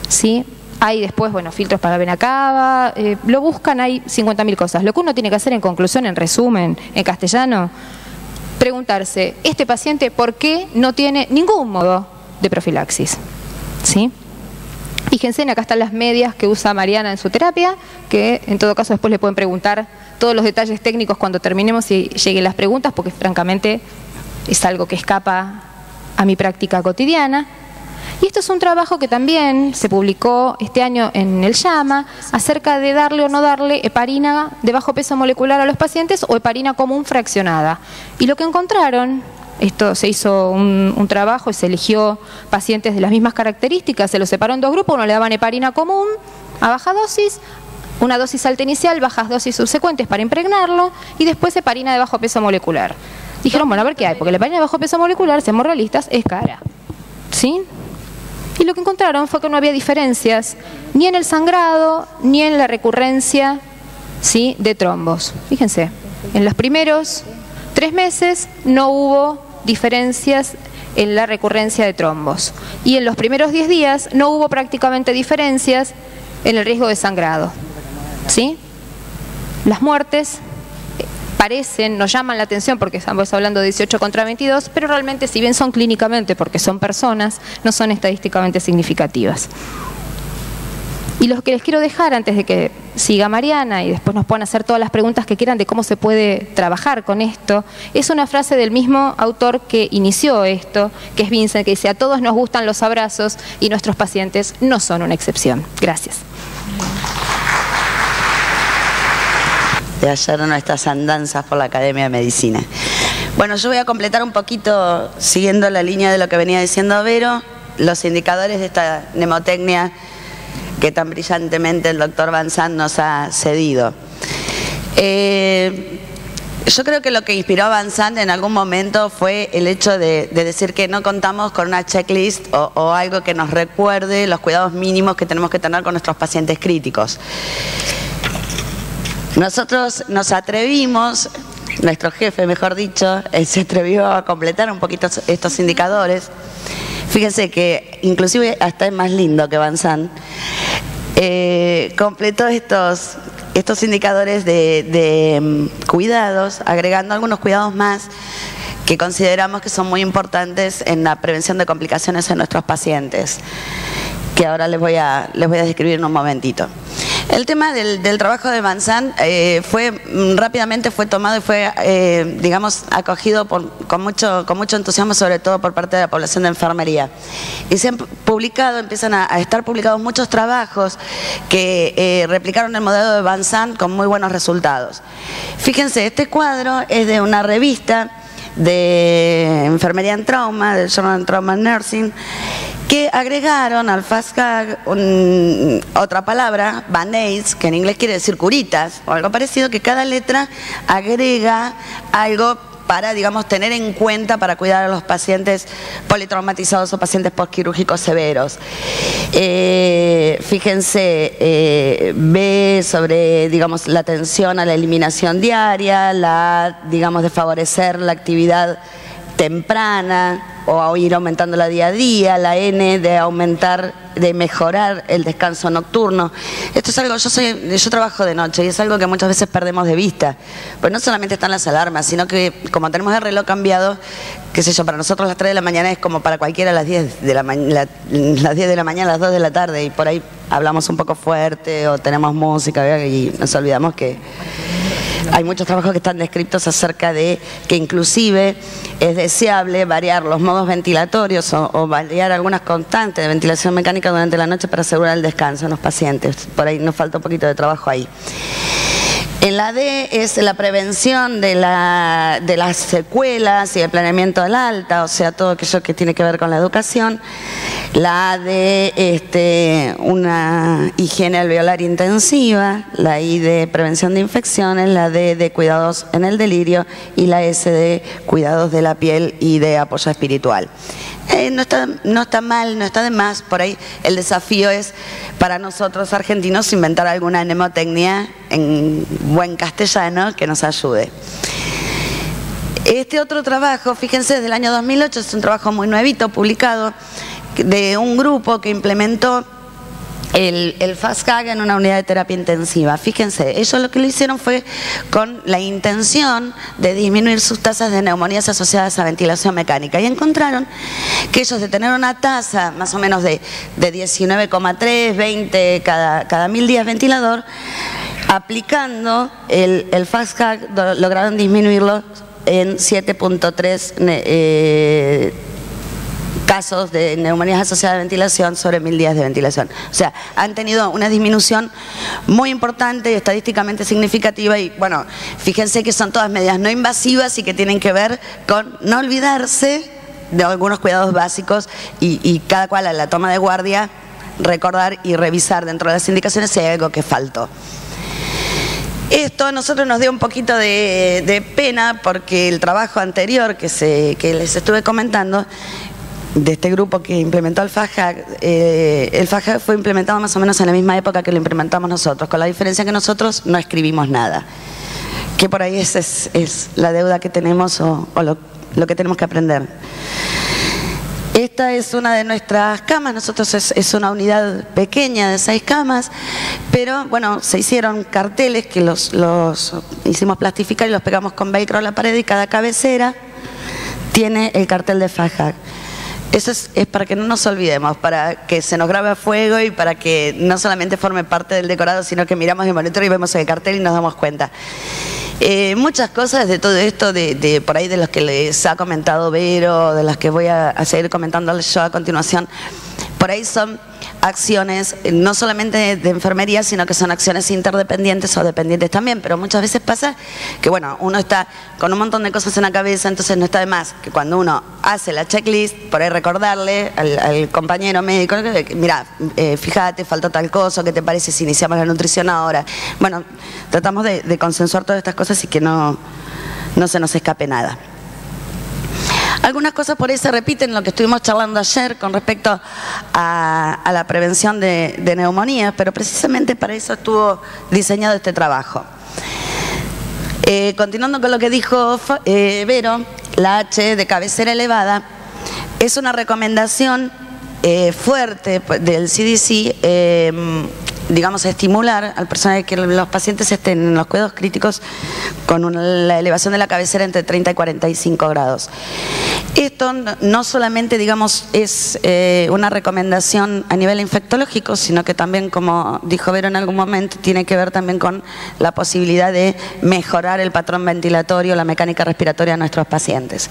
¿sí? Hay después, bueno, filtros para vena cava, lo buscan, hay 50.000 cosas. Lo que uno tiene que hacer en conclusión, en resumen, en castellano, preguntarse, este paciente, ¿por qué no tiene ningún modo de profilaxis? ¿Sí? Fíjense, acá están las medias que usa Mariana en su terapia, que en todo caso después le pueden preguntar todos los detalles técnicos cuando terminemos y lleguen las preguntas, porque francamente es algo que escapa a mi práctica cotidiana. Y esto es un trabajo que también se publicó este año en el JAMA, acerca de darle o no darle heparina de bajo peso molecular a los pacientes o heparina común fraccionada. Y lo que encontraron, esto se hizo un trabajo y se eligió pacientes de las mismas características, se los separó en dos grupos, uno le daban heparina común a baja dosis, una dosis alta inicial, bajas dosis subsecuentes para impregnarlo, y después heparina de bajo peso molecular. Dijeron, bueno, a ver qué hay, porque la heparina de bajo peso molecular, seamos realistas, es cara, ¿sí? Y lo que encontraron fue que no había diferencias ni en el sangrado ni en la recurrencia, ¿sí?, de trombos. Fíjense, en los primeros 3 meses no hubo diferencias en la recurrencia de trombos, y en los primeros 10 días no hubo prácticamente diferencias en el riesgo de sangrado, ¿sí? Las muertes parecen, nos llaman la atención porque estamos hablando de 18 contra 22, pero realmente, si bien son clínicamente, porque son personas, no son estadísticamente significativas. Y lo que les quiero dejar antes de que siga Mariana y después nos puedan hacer todas las preguntas que quieran de cómo se puede trabajar con esto, es una frase del mismo autor que inició esto, que es Vincent, que dice: a todos nos gustan los abrazos y nuestros pacientes no son una excepción. Gracias. De ayer nuestras andanzas por la Academia de Medicina. Bueno, yo voy a completar un poquito, siguiendo la línea de lo que venía diciendo Vero, los indicadores de esta mnemotecnia que tan brillantemente el doctor Van Sant nos ha cedido. Yo creo que lo que inspiró a Van Sant en algún momento fue el hecho de decir que no contamos con una checklist o algo que nos recuerde los cuidados mínimos que tenemos que tener con nuestros pacientes críticos. Nosotros nos atrevimos, nuestro jefe, mejor dicho, se atrevió a completar un poquito estos indicadores. Fíjense que inclusive hasta es más lindo que Van Sant. Completó estos indicadores de cuidados, agregando algunos cuidados más que consideramos que son muy importantes en la prevención de complicaciones en nuestros pacientes, que ahora les voy a describir en un momentito. El tema del trabajo de Van Sant rápidamente fue tomado y fue, digamos, acogido con mucho entusiasmo, sobre todo por parte de la población de enfermería. Y se han publicado, empiezan a estar publicados muchos trabajos que replicaron el modelo de Van Sant con muy buenos resultados. Fíjense, este cuadro es de una revista de enfermería en trauma, del Journal Trauma Nursing, que agregaron al FAST-CAG otra palabra, band-aids, que en inglés quiere decir curitas, o algo parecido, que cada letra agrega algo para, digamos, tener en cuenta para cuidar a los pacientes politraumatizados o pacientes postquirúrgicos severos. Fíjense, ve sobre, digamos, la atención a la eliminación diaria, digamos, de favorecer la actividad temprana o a ir aumentándola día a día, la N de mejorar el descanso nocturno. Esto es algo, yo trabajo de noche y es algo que muchas veces perdemos de vista, pues no solamente están las alarmas, sino que como tenemos el reloj cambiado, qué sé yo, para nosotros las 3 de la mañana es como para cualquiera las 10 de la mañana, las 2 de la tarde, y por ahí hablamos un poco fuerte o tenemos música y nos olvidamos que hay muchos trabajos que están descritos acerca de que inclusive es deseable variar los modos ventilatorios o variar algunas constantes de ventilación mecánica durante la noche para asegurar el descanso en los pacientes. Por ahí nos falta un poquito de trabajo ahí. En la D es la prevención de las secuelas y el planeamiento al alta, o sea, todo aquello que tiene que ver con la educación. La A de una higiene alveolar intensiva, la I de prevención de infecciones, la D de cuidados en el delirio y la S de cuidados de la piel y de apoyo espiritual. No está mal, no está de más. Por ahí el desafío es para nosotros argentinos inventar alguna mnemotecnia en buen castellano que nos ayude. Este otro trabajo, fíjense, del año 2008, es un trabajo muy nuevito, publicado, de un grupo que implementó el FAST-CAG en una unidad de terapia intensiva. Fíjense, ellos lo que lo hicieron fue con la intención de disminuir sus tasas de neumonías asociadas a ventilación mecánica, y encontraron que ellos, de tener una tasa más o menos de 19,3, 20 cada 1000 días ventilador, aplicando el FAST-CAG lograron disminuirlo en 7.3 casos de neumonías asociadas a ventilación sobre 1000 días de ventilación. O sea, han tenido una disminución muy importante y estadísticamente significativa, y bueno, fíjense que son todas medidas no invasivas y que tienen que ver con no olvidarse de algunos cuidados básicos y cada cual a la toma de guardia recordar y revisar dentro de las indicaciones si hay algo que faltó. Esto a nosotros nos dio un poquito de pena, porque el trabajo anterior que les estuve comentando, de este grupo que implementó el FAST-CAG fue implementado más o menos en la misma época que lo implementamos nosotros, con la diferencia que nosotros no escribimos nada, que por ahí es la deuda que tenemos o lo que tenemos que aprender. Esta es una de nuestras camas. Nosotros es una unidad pequeña de 6 camas, pero bueno, se hicieron carteles que los hicimos plastificar y los pegamos con velcro a la pared, y cada cabecera tiene el cartel de FAST-CAG. Eso es para que no nos olvidemos, para que se nos grabe a fuego y para que no solamente forme parte del decorado, sino que miramos el monitor y vemos el cartel y nos damos cuenta. Muchas cosas de todo esto, por ahí de los que les ha comentado Vero, de las que voy a seguir comentándoles yo a continuación, por ahí son acciones no solamente de enfermería, sino que son acciones interdependientes o dependientes también, pero muchas veces pasa que bueno, uno está con un montón de cosas en la cabeza, entonces no está de más que cuando uno hace la checklist, por ahí recordarle al compañero médico, mira, fíjate, faltó tal cosa, ¿qué te parece si iniciamos la nutrición ahora? Bueno, tratamos de consensuar todas estas cosas y que no se nos escape nada. Algunas cosas por ahí se repiten en lo que estuvimos charlando ayer con respecto a la prevención de neumonías, pero precisamente para eso estuvo diseñado este trabajo. Continuando con lo que dijo Vero, la H de cabecera elevada es una recomendación fuerte del CDC digamos, estimular al personal que los pacientes estén en los cuidados críticos con la elevación de la cabecera entre 30 y 45 grados. Esto no solamente, digamos, es una recomendación a nivel infectológico, sino que también, como dijo Vero en algún momento, tiene que ver también con la posibilidad de mejorar el patrón ventilatorio, la mecánica respiratoria de nuestros pacientes.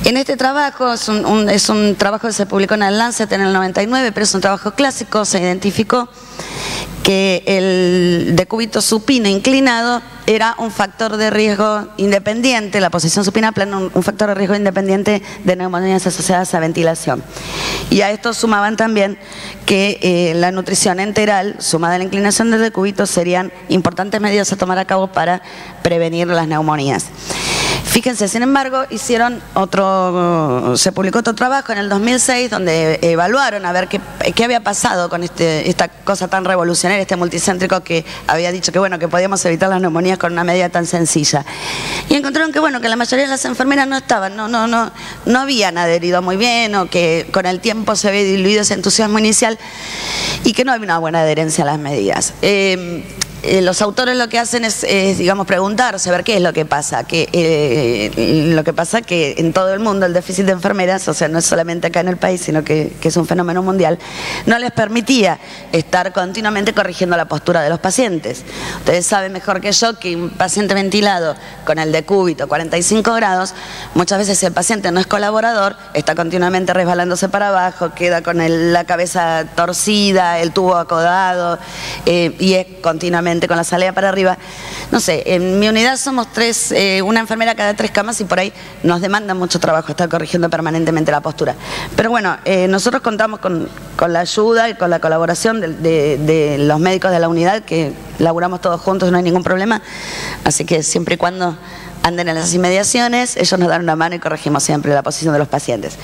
En este trabajo, es un trabajo que se publicó en el Lancet en el 99, pero es un trabajo clásico, se identificó que el decúbito supino inclinado era un factor de riesgo independiente, la posición supina plana, un factor de riesgo independiente de neumonías asociadas a ventilación. Y a esto sumaban también que la nutrición enteral, sumada a la inclinación del decúbito, serían importantes medidas a tomar a cabo para prevenir las neumonías. Fíjense, sin embargo, se publicó otro trabajo en el 2006 donde evaluaron a ver qué había pasado con esta cosa tan revolucionaria, este multicéntrico que había dicho que bueno, que podíamos evitar las neumonías con una medida tan sencilla. Y encontraron que bueno, que la mayoría de las enfermeras no habían adherido muy bien, o que con el tiempo se había diluido ese entusiasmo inicial y que no había una buena adherencia a las medidas. Los autores lo que hacen es, digamos, preguntarse, ver qué es lo que pasa. Lo que pasa que en todo el mundo el déficit de enfermeras, o sea, no es solamente acá en el país, sino que es un fenómeno mundial, no les permitía estar continuamente corrigiendo la postura de los pacientes. Ustedes saben mejor que yo que un paciente ventilado con el decúbito 45 grados, muchas veces si el paciente no es colaborador, está continuamente resbalándose para abajo, queda con la cabeza torcida, el tubo acodado, y es continuamente con la salida para arriba. No sé, en mi unidad somos una enfermera cada 3 camas y por ahí nos demanda mucho trabajo estar corrigiendo permanentemente la postura. Pero bueno, nosotros contamos con la ayuda y con la colaboración de los médicos de la unidad, que laburamos todos juntos, no hay ningún problema. Así que siempre y cuando anden en las inmediaciones, ellos nos dan una mano y corregimos siempre la posición de los pacientes.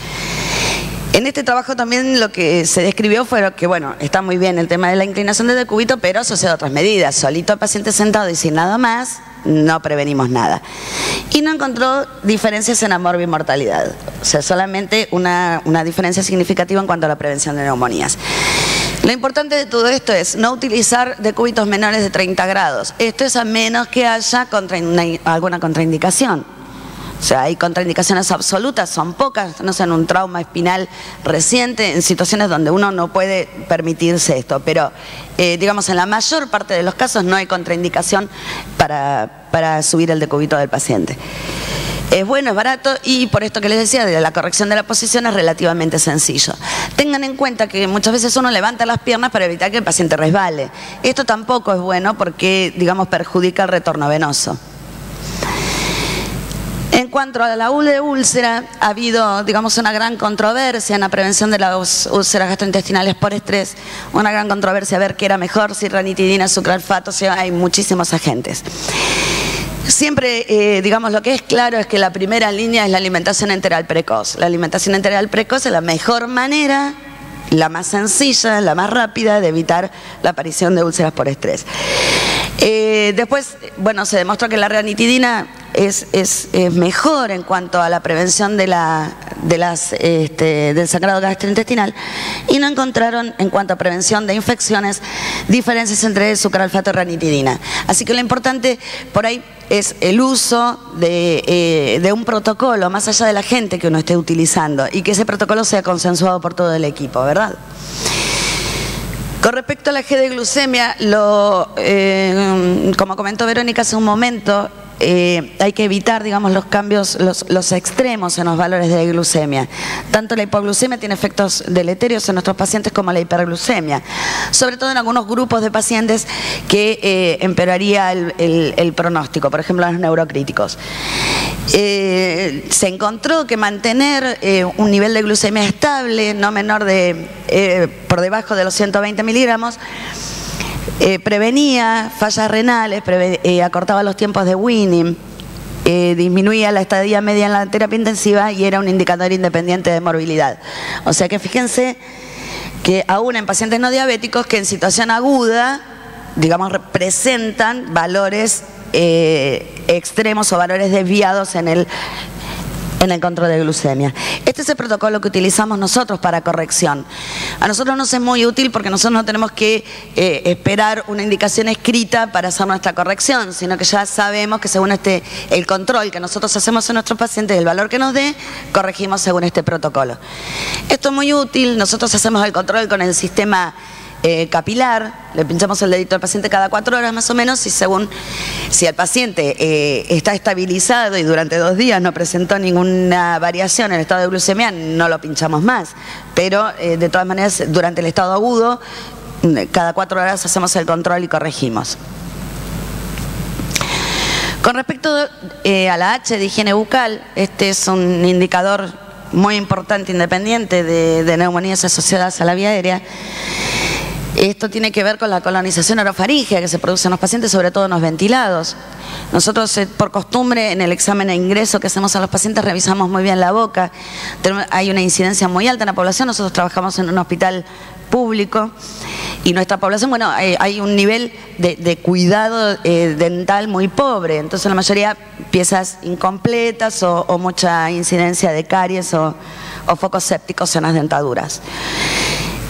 En este trabajo también lo que se describió fue que, bueno, está muy bien el tema de la inclinación del decúbito, pero asociado a otras medidas. Solito al paciente sentado y sin nada más, no prevenimos nada. Y no encontró diferencias en la morbimortalidad. O sea, solamente una diferencia significativa en cuanto a la prevención de neumonías. Lo importante de todo esto es no utilizar decúbitos menores de 30 grados. Esto es a menos que haya alguna contraindicación. O sea, hay contraindicaciones absolutas, son pocas, no sé, en un trauma espinal reciente, en situaciones donde uno no puede permitirse esto, pero digamos en la mayor parte de los casos no hay contraindicación para subir el decúbito del paciente. Es bueno, es barato y por esto que les decía, la corrección de la posición es relativamente sencillo. Tengan en cuenta que muchas veces uno levanta las piernas para evitar que el paciente resbale. Esto tampoco es bueno porque, digamos, perjudica el retorno venoso. En cuanto a la de úlcera, ha habido, digamos, una gran controversia en la prevención de las úlceras gastrointestinales por estrés, una gran controversia a ver qué era mejor, si ranitidina, sucralfato, o sea, hay muchísimos agentes. Siempre, digamos, lo que es claro es que la primera línea es la alimentación enteral precoz. La alimentación enteral precoz es la mejor manera, la más sencilla, la más rápida de evitar la aparición de úlceras por estrés. Después, bueno, se demostró que la ranitidina es mejor en cuanto a la prevención del sangrado gastrointestinal y no encontraron en cuanto a prevención de infecciones diferencias entre sucralfato y ranitidina. Así que lo importante por ahí es el uso de un protocolo más allá de la gente que uno esté utilizando y que ese protocolo sea consensuado por todo el equipo, ¿verdad? Con respecto a la G de glucemia, como comentó Verónica hace un momento, hay que evitar, digamos, los cambios, los extremos en los valores de glucemia. Tanto la hipoglucemia tiene efectos deleterios en nuestros pacientes como la hiperglucemia, sobre todo en algunos grupos de pacientes que empeoraría el pronóstico, por ejemplo los neurocríticos. Se encontró que mantener un nivel de glucemia estable, no menor por debajo de los 120 miligramos, prevenía fallas renales, acortaba los tiempos de Winning, disminuía la estadía media en la terapia intensiva y era un indicador independiente de morbilidad. O sea que fíjense que aún en pacientes no diabéticos que en situación aguda, digamos, presentan valores extremos o valores desviados en en el control de glucemia. Este es el protocolo que utilizamos nosotros para corrección. A nosotros nos es muy útil porque nosotros no tenemos que esperar una indicación escrita para hacer nuestra corrección, sino que ya sabemos que según el control que nosotros hacemos en nuestros pacientes, el valor que nos dé, corregimos según este protocolo. Esto es muy útil. Nosotros hacemos el control con el sistema capilar, le pinchamos el dedito al paciente cada 4 horas más o menos, y según si el paciente está estabilizado y durante 2 días no presentó ninguna variación en el estado de glucemia, no lo pinchamos más. Pero de todas maneras, durante el estado agudo, cada 4 horas hacemos el control y corregimos. Con respecto a la H de higiene bucal, este es un indicador muy importante, independiente de neumonías asociadas a la vía aérea. Esto tiene que ver con la colonización orofaríngea que se produce en los pacientes, sobre todo en los ventilados. Nosotros, por costumbre, en el examen de ingreso que hacemos a los pacientes, revisamos muy bien la boca. Hay una incidencia muy alta en la población. Nosotros trabajamos en un hospital público y nuestra población, bueno, hay un nivel de cuidado dental muy pobre. Entonces, la mayoría piezas incompletas o mucha incidencia de caries o focos sépticos en las dentaduras.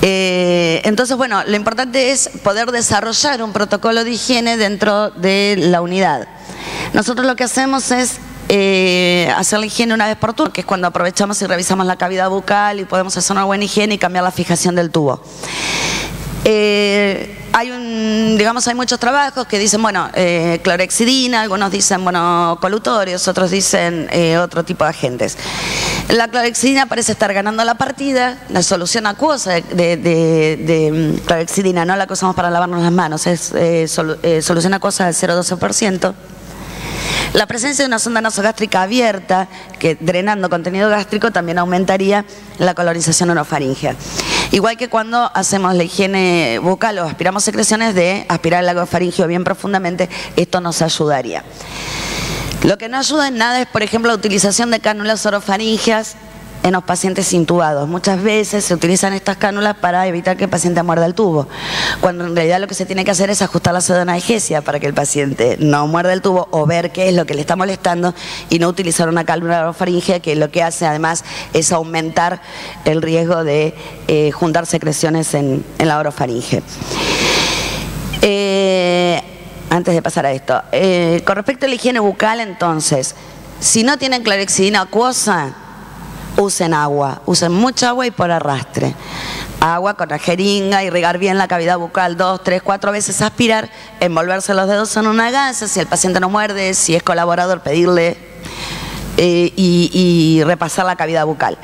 Entonces, bueno, lo importante es poder desarrollar un protocolo de higiene dentro de la unidad. Nosotros lo que hacemos es hacer la higiene una vez por turno, que es cuando aprovechamos y revisamos la cavidad bucal y podemos hacer una buena higiene y cambiar la fijación del tubo. Hay muchos trabajos que dicen, bueno, clorhexidina, algunos dicen, bueno, colutorios, otros dicen otro tipo de agentes. La clorhexidina parece estar ganando la partida. La solución acuosa de clorhexidina, no la que usamos para lavarnos las manos, es solución acuosa del 0,12%. La presencia de una sonda nasogástrica abierta, que drenando contenido gástrico, también aumentaría la colonización orofaríngea. Igual que cuando hacemos la higiene bucal o aspiramos secreciones, de aspirar el lago faríngeo bien profundamente, esto nos ayudaría. Lo que no ayuda en nada es, por ejemplo, la utilización de cánulas orofaríngeas en los pacientes intubados. Muchas veces se utilizan estas cánulas para evitar que el paciente muerda el tubo, cuando en realidad lo que se tiene que hacer es ajustar la pseudoanalgesia para que el paciente no muerda el tubo, o ver qué es lo que le está molestando y no utilizar una cánula orofaríngea, que lo que hace además es aumentar el riesgo de juntar secreciones en la orofaringe. Antes de pasar a esto, con respecto a la higiene bucal, entonces, si no tienen clorhexidina acuosa, usen agua, usen mucha agua y por arrastre. Agua con la jeringa, irrigar bien la cavidad bucal 2, 3, 4 veces, aspirar, envolverse los dedos en una gasa, si el paciente no muerde, si es colaborador, pedirle y repasar la cavidad bucal.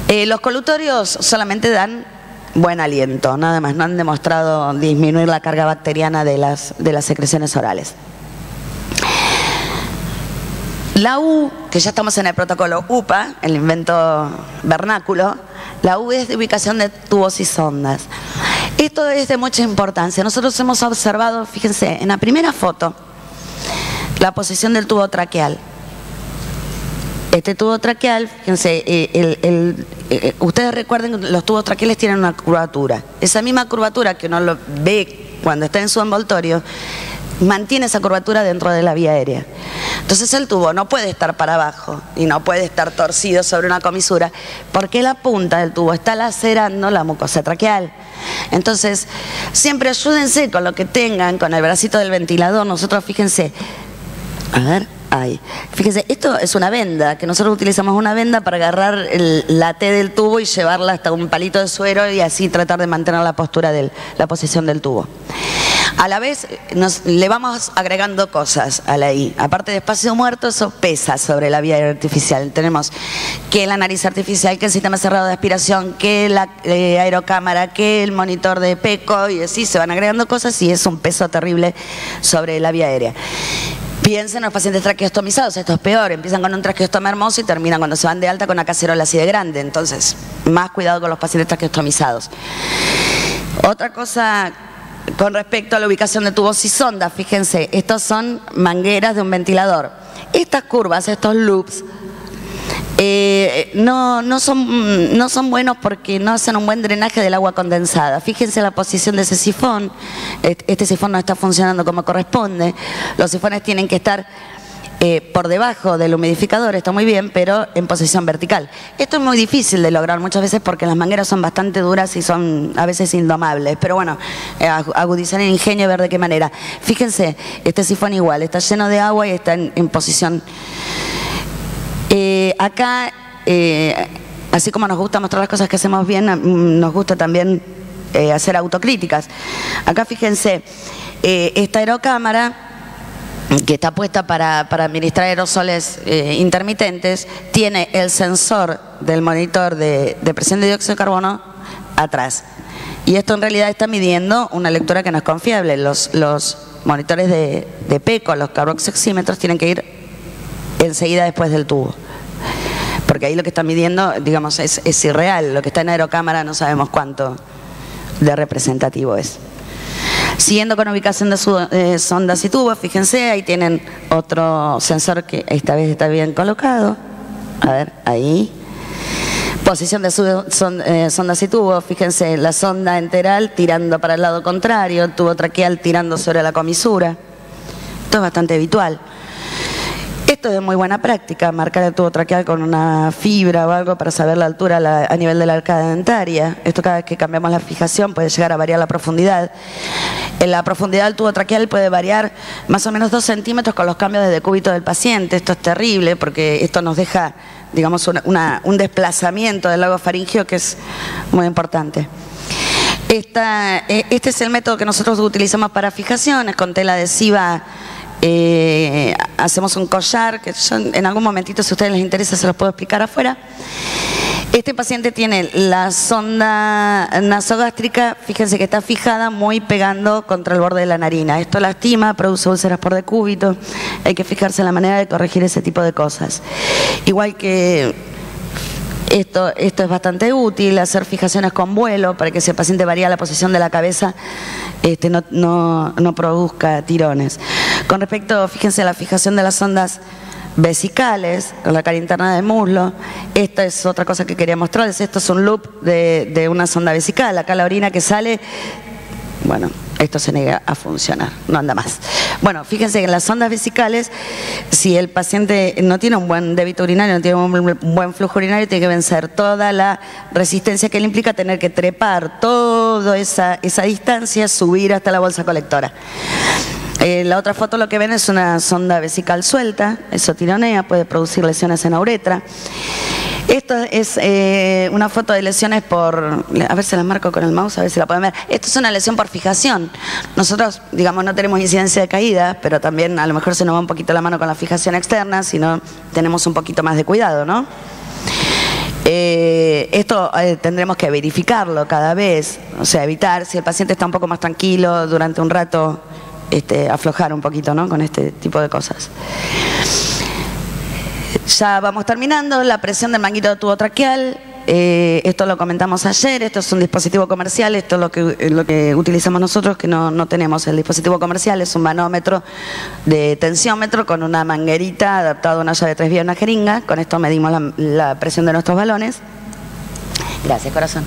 Los colutorios solamente dan buen aliento, nada más, no han demostrado disminuir la carga bacteriana de las secreciones orales. La U, que ya estamos en el protocolo UPA, el invento vernáculo, la U es de ubicación de tubos y sondas. Esto es de mucha importancia. Nosotros hemos observado, fíjense, en la primera foto, la posición del tubo traqueal. Este tubo traqueal, fíjense, ustedes recuerden que los tubos traqueales tienen una curvatura. Esa misma curvatura que uno lo ve cuando está en su envoltorio, mantiene esa curvatura dentro de la vía aérea. Entonces el tubo no puede estar para abajo y no puede estar torcido sobre una comisura, porque la punta del tubo está lacerando la mucosa traqueal. Entonces, siempre ayúdense con lo que tengan, con el bracito del ventilador. Nosotros, fíjense, a ver, ahí. Fíjense, esto es una venda, que nosotros utilizamos una venda para agarrar la T del tubo y llevarla hasta un palito de suero y así tratar de mantener la postura la posición del tubo. A la vez le vamos agregando cosas a la I. Aparte de espacio muerto, eso pesa sobre la vía artificial. Tenemos que la nariz artificial, que el sistema cerrado de aspiración, que la aerocámara, que el monitor de PECO, y así se van agregando cosas y es un peso terrible sobre la vía aérea. Piensen en los pacientes traqueostomizados, esto es peor, empiezan con un traqueostoma hermoso y terminan cuando se van de alta con una cacerola así de grande. Entonces, más cuidado con los pacientes traqueostomizados. Otra cosa con respecto a la ubicación de tubos y sondas, fíjense, estos son mangueras de un ventilador. Estas curvas, estos loops, no son buenos porque no hacen un buen drenaje del agua condensada. Fíjense la posición de ese sifón. Este sifón no está funcionando como corresponde. Los sifones tienen que estar por debajo del humidificador, está muy bien, pero en posición vertical. Esto es muy difícil de lograr muchas veces porque las mangueras son bastante duras y son a veces indomables, pero bueno, agudizar el ingenio y ver de qué manera. Fíjense, este sifón igual, está lleno de agua y está en posición... acá, así como nos gusta mostrar las cosas que hacemos bien, nos gusta también hacer autocríticas. Acá fíjense, esta aerocámara, que está puesta para administrar aerosoles intermitentes, tiene el sensor del monitor de presión de dióxido de carbono atrás. Y esto en realidad está midiendo una lectura que no es confiable. Los monitores de PECO, los carboxímetros, tienen que ir enseguida después del tubo. Porque ahí lo que está midiendo, digamos, es irreal. Lo que está en aerocámara no sabemos cuánto de representativo es. Siguiendo con ubicación de sondas y tubos, fíjense, ahí tienen otro sensor que esta vez está bien colocado. A ver, ahí. Posición de sondas y tubos, fíjense, la sonda enteral tirando para el lado contrario, el tubo traqueal tirando sobre la comisura. Esto es bastante habitual. Esto es de muy buena práctica, marcar el tubo traqueal con una fibra o algo para saber la altura a nivel de la arcada dentaria. Esto cada vez que cambiamos la fijación puede llegar a variar la profundidad. En la profundidad del tubo traqueal puede variar más o menos 2 centímetros con los cambios de decúbito del paciente. Esto es terrible porque esto nos deja, digamos, un desplazamiento del lago faríngeo que es muy importante. Este es el método que nosotros utilizamos para fijaciones, con tela adhesiva. Hacemos un collar, que yo en algún momentito, si a ustedes les interesa, se los puedo explicar afuera. Este paciente tiene la sonda nasogástrica, fíjense que está fijada muy pegando contra el borde de la narina. Esto lastima, produce úlceras por decúbito. Hay que fijarse en la manera de corregir ese tipo de cosas. Igual que esto es bastante útil, hacer fijaciones con vuelo para que si el paciente varía la posición de la cabeza, no produzca tirones. Con respecto, fíjense, a la fijación de las sondas vesicales, con la cara interna del muslo, esta es otra cosa que quería mostrarles. Esto es un loop de una sonda vesical. Acá la orina que sale, bueno, esto se niega a funcionar, no anda más. Bueno, fíjense que en las sondas vesicales, si el paciente no tiene un buen débito urinario, no tiene un buen flujo urinario, tiene que vencer toda la resistencia que le implica tener que trepar toda esa distancia, subir hasta la bolsa colectora. La otra foto lo que ven es una sonda vesical suelta, eso tironea, puede producir lesiones en la uretra. Esto es una foto de lesiones por, a ver si las marco con el mouse, a ver si la pueden ver. Esto es una lesión por fijación. Nosotros, digamos, no tenemos incidencia de caída, pero también a lo mejor se nos va un poquito la mano con la fijación externa, si no tenemos un poquito más de cuidado, ¿no? Esto tendremos que verificarlo cada vez, o sea, evitar, si el paciente está un poco más tranquilo durante un rato, aflojar un poquito, ¿no?, con este tipo de cosas. Ya vamos terminando. La presión del manguito de tubo traqueal, esto lo comentamos ayer, esto es un dispositivo comercial, esto es lo que utilizamos nosotros, que no tenemos el dispositivo comercial, es un manómetro de tensiómetro con una manguerita adaptado a una llave de 3 vías y una jeringa. Con esto medimos la presión de nuestros balones. Gracias, corazón.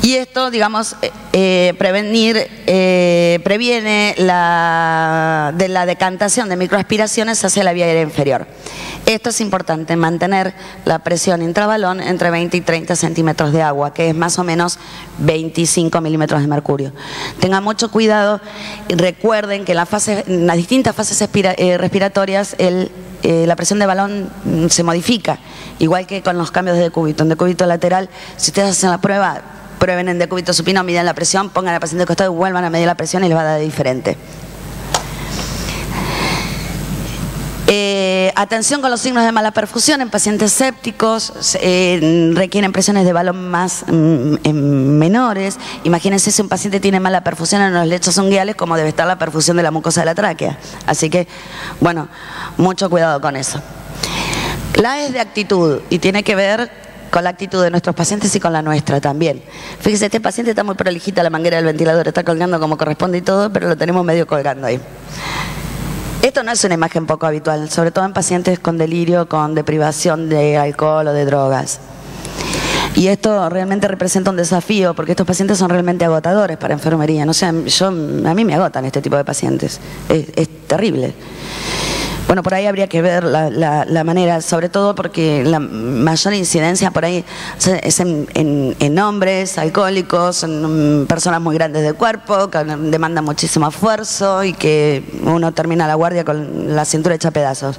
Y esto, digamos, previene de la decantación de microaspiraciones hacia la vía aérea inferior. Esto es importante, mantener la presión intrabalón entre 20 y 30 centímetros de agua, que es más o menos 25 milímetros de mercurio. Tengan mucho cuidado y recuerden que en las distintas fases respiratorias la presión de balón se modifica, igual que con los cambios de decúbito. En decúbito lateral, si ustedes hacen la prueba, prueben en decúbito supino, midan la presión, pongan al paciente de costado y vuelvan a medir la presión y les va a dar diferente. Atención con los signos de mala perfusión en pacientes sépticos, requieren presiones de balón más menores. Imagínense si un paciente tiene mala perfusión en los lechos unguiales, como debe estar la perfusión de la mucosa de la tráquea. Así que, bueno, mucho cuidado con eso. La es de actitud y tiene que ver con la actitud de nuestros pacientes y con la nuestra también. Fíjese, este paciente está muy prolijita la manguera del ventilador, está colgando como corresponde y todo, pero lo tenemos medio colgando ahí. Esto no es una imagen poco habitual, sobre todo en pacientes con delirio, con deprivación de alcohol o de drogas. Y esto realmente representa un desafío, porque estos pacientes son realmente agotadores para enfermería. No sé, a mí me agotan este tipo de pacientes. Es terrible. Bueno, por ahí habría que ver la manera, sobre todo porque la mayor incidencia por ahí es en hombres alcohólicos, en personas muy grandes de cuerpo, que demandan muchísimo esfuerzo y que uno termina la guardia con la cintura hecha pedazos.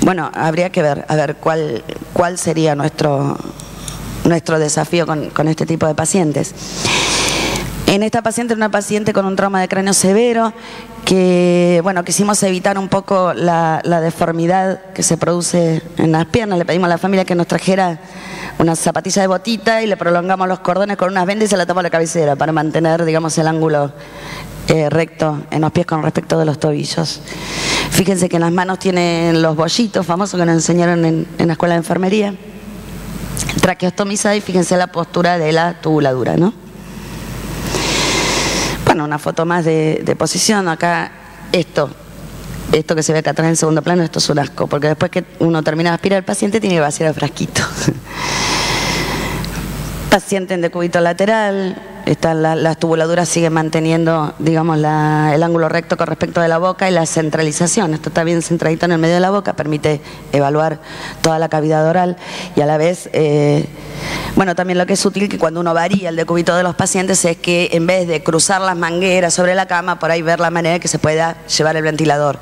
Bueno, habría que ver, a ver cuál sería nuestro desafío con este tipo de pacientes. En esta paciente, una paciente con un trauma de cráneo severo, que, bueno, quisimos evitar un poco la deformidad que se produce en las piernas. Le pedimos a la familia que nos trajera una zapatilla de botita y le prolongamos los cordones con unas vendas y se la tapamos la cabecera para mantener, digamos, el ángulo recto en los pies con respecto de los tobillos. Fíjense que en las manos tiene los bollitos famosos que nos enseñaron en la escuela de enfermería. Traqueostomizada, y fíjense la postura de la tubuladura, ¿no? Bueno, una foto más de posición. Acá esto que se ve acá atrás en el segundo plano, esto es un asco, porque después que uno termina de aspirar al paciente tiene que vaciar el frasquito. Paciente en decúbito lateral, las tubuladuras siguen manteniendo, digamos, el ángulo recto con respecto de la boca y la centralización. Esto está bien centradito en el medio de la boca, permite evaluar toda la cavidad oral y a la vez, bueno, también lo que es útil que cuando uno varía el decúbito de los pacientes es que en vez de cruzar las mangueras sobre la cama, por ahí ver la manera que se pueda llevar el ventilador.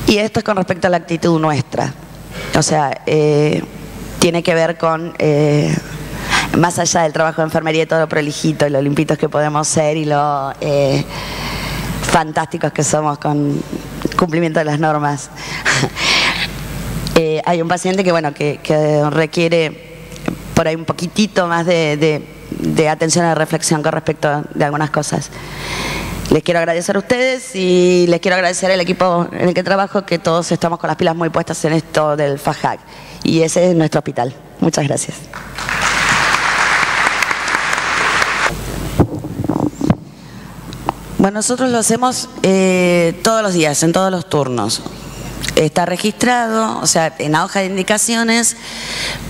Y esto es con respecto a la actitud nuestra. O sea, tiene que ver con... más allá del trabajo de enfermería y todo lo prolijito y lo limpitos que podemos ser y lo fantásticos que somos con cumplimiento de las normas. Hay un paciente que, bueno, que requiere por ahí un poquitito más de atención y de reflexión con respecto de algunas cosas. Les quiero agradecer a ustedes y les quiero agradecer al equipo en el que trabajo, que todos estamos con las pilas muy puestas en esto del FAJAC. Y ese es nuestro hospital. Muchas gracias. Bueno, nosotros lo hacemos todos los días, en todos los turnos. Está registrado, o sea, en la hoja de indicaciones,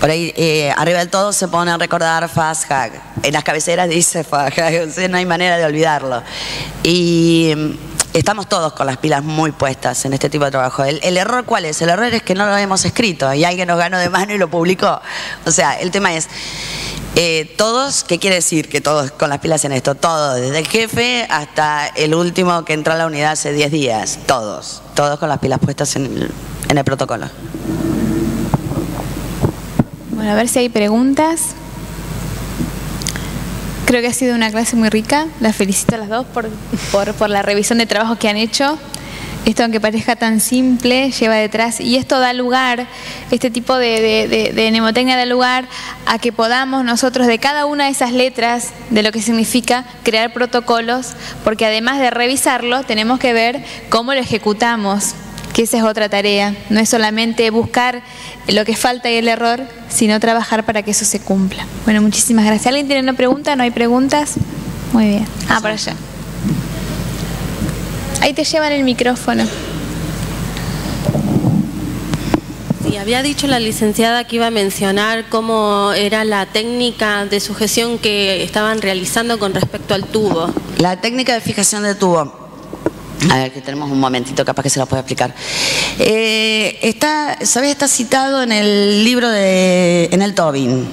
por ahí arriba del todo se pone a recordar FAJAC. En las cabeceras dice FAJAC, o sea, no hay manera de olvidarlo. Y estamos todos con las pilas muy puestas en este tipo de trabajo. ¿El error cuál es? El error es que no lo hemos escrito y alguien nos ganó de mano y lo publicó. O sea, el tema es... todos, ¿qué quiere decir? Que todos con las pilas en esto, todos, desde el jefe hasta el último que entró a la unidad hace 10 días, todos con las pilas puestas en el protocolo. Bueno, a ver si hay preguntas. Creo que ha sido una clase muy rica, las felicito a las dos por la revisión de trabajo que han hecho. Esto, aunque parezca tan simple, lleva detrás, y esto da lugar, este tipo de mnemotecnia da lugar a que podamos nosotros de cada una de esas letras, de lo que significa crear protocolos, porque además de revisarlo, tenemos que ver cómo lo ejecutamos, que esa es otra tarea. No es solamente buscar lo que falta y el error, sino trabajar para que eso se cumpla. Bueno, muchísimas gracias. ¿Alguien tiene una pregunta? ¿No hay preguntas? Muy bien. Por allá. Ahí te llevan el micrófono. Sí, había dicho la licenciada que iba a mencionar cómo era la técnica de sujeción que estaban realizando con respecto al tubo. La técnica de fijación de tubo. A ver, que tenemos un momentito, capaz que se lo puedo explicar. Está citado en el libro en el Tobin.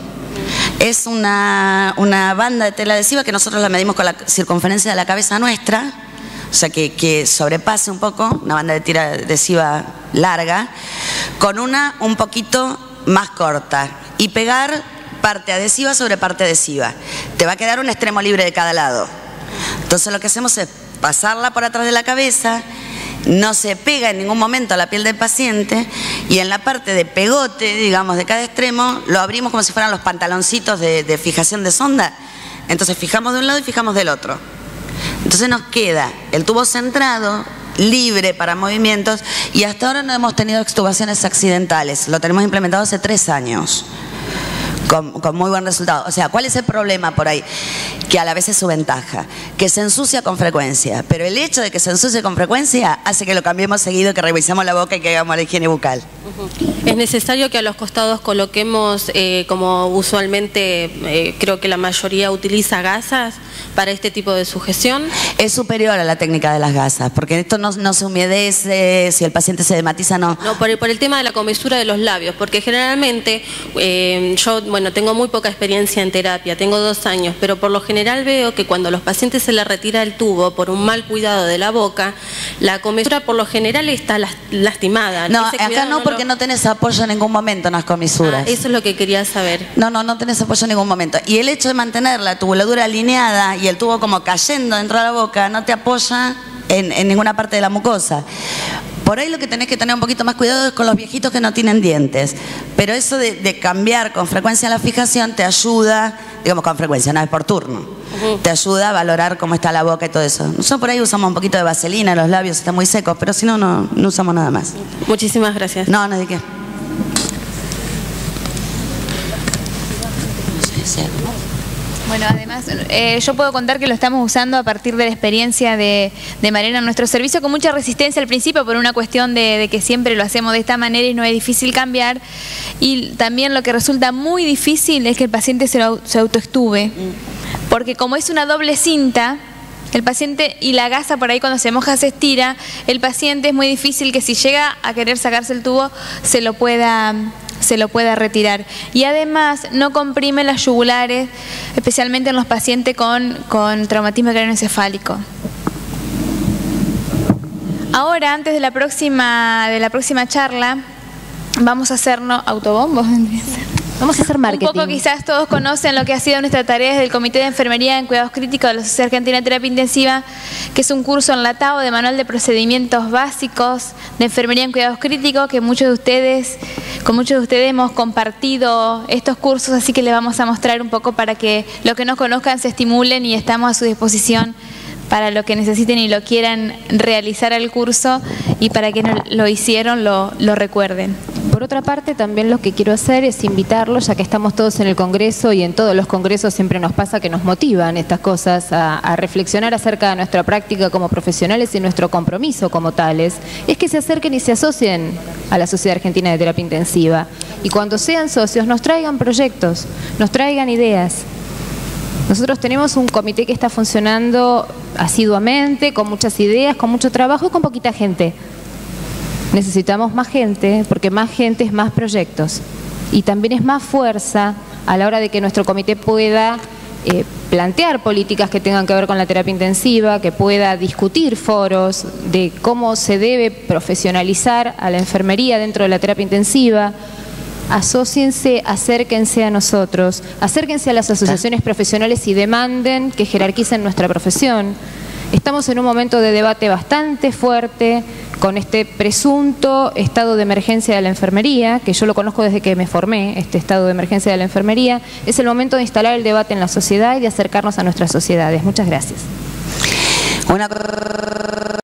Es una banda de tela adhesiva que nosotros la medimos con la circunferencia de la cabeza nuestra. O sea, que sobrepase un poco, una banda de tira adhesiva larga, con una un poquito más corta, y pegar parte adhesiva sobre parte adhesiva. Te va a quedar un extremo libre de cada lado. Entonces lo que hacemos es pasarla por atrás de la cabeza, no se pega en ningún momento a la piel del paciente, y en la parte de pegote, digamos, de cada extremo, lo abrimos como si fueran los pantaloncitos de fijación de sonda. Entonces fijamos de un lado y fijamos del otro. Entonces nos queda el tubo centrado, libre para movimientos, y hasta ahora no hemos tenido extubaciones accidentales. Lo tenemos implementado hace 3 años. con muy buen resultado. O sea, ¿cuál es el problema por ahí? Que a la vez es su ventaja, que se ensucia con frecuencia, pero el hecho de que se ensucie con frecuencia hace que lo cambiemos seguido, que revisemos la boca y que hagamos la higiene bucal. Es necesario que a los costados coloquemos, como usualmente creo que la mayoría utiliza, gasas para este tipo de sujeción. Es superior a la técnica de las gasas, porque esto no se humedece, si el paciente se dematiza, no. No, por el tema de la comisura de los labios, porque generalmente yo, bueno, tengo muy poca experiencia en terapia, tengo 2 años, pero por lo general veo que cuando a los pacientes se les retira el tubo por un mal cuidado de la boca, la comisura por lo general está lastimada. No, acá no, porque no tenés apoyo en ningún momento en las comisuras. Eso es lo que quería saber. No tenés apoyo en ningún momento. Y el hecho de mantener la tubuladura alineada y el tubo como cayendo dentro de la boca no te apoya en ninguna parte de la mucosa. Por ahí lo que tenés que tener un poquito más cuidado es con los viejitos que no tienen dientes. Pero eso de cambiar con frecuencia la fijación te ayuda, digamos con frecuencia, no es por turno. Te ayuda a valorar cómo está la boca y todo eso. Nosotros por ahí usamos un poquito de vaselina, los labios están muy secos, pero si no, no usamos nada más. Muchísimas gracias. No de qué. Bueno, además, yo puedo contar que lo estamos usando a partir de la experiencia de Mariana en nuestro servicio, con mucha resistencia al principio por una cuestión de que siempre lo hacemos de esta manera y no es difícil cambiar. Y también lo que resulta muy difícil es que el paciente se autoestube, porque como es una doble cinta, el paciente y la gasa por ahí cuando se moja se estira, el paciente es muy difícil que si llega a querer sacarse el tubo se lo pueda retirar. Y además no comprime las yugulares, especialmente en los pacientes con traumatismo craneoencefálico. Ahora, antes de la próxima charla, vamos a hacernos autobombos. Vamos a hacer marketing. Un poco quizás todos conocen lo que ha sido nuestra tarea desde el Comité de Enfermería en Cuidados Críticos de la Sociedad Argentina de Terapia Intensiva, que es un curso enlatado de manual de procedimientos básicos de enfermería en cuidados críticos, que con muchos de ustedes hemos compartido estos cursos, así que les vamos a mostrar un poco para que los que nos conozcan se estimulen, y estamos a su disposición para lo que necesiten y lo quieran realizar al curso, y para quienes lo hicieron lo recuerden. Por otra parte, también lo que quiero hacer es invitarlos, ya que estamos todos en el Congreso y en todos los congresos siempre nos pasa que nos motivan estas cosas a reflexionar acerca de nuestra práctica como profesionales y nuestro compromiso como tales, es que se acerquen y se asocien a la Sociedad Argentina de Terapia Intensiva. Y cuando sean socios nos traigan proyectos, nos traigan ideas. Nosotros tenemos un comité que está funcionando asiduamente, con muchas ideas, con mucho trabajo y con poquita gente. Necesitamos más gente, porque más gente es más proyectos. Y también es más fuerza a la hora de que nuestro comité pueda plantear políticas que tengan que ver con la terapia intensiva, que pueda discutir foros de cómo se debe profesionalizar a la enfermería dentro de la terapia intensiva. Asóciense, acérquense a nosotros, acérquense a las asociaciones profesionales y demanden que jerarquicen nuestra profesión. Estamos en un momento de debate bastante fuerte con este presunto estado de emergencia de la enfermería, que yo lo conozco desde que me formé, este estado de emergencia de la enfermería. Es el momento de instalar el debate en la sociedad y de acercarnos a nuestras sociedades. Muchas gracias.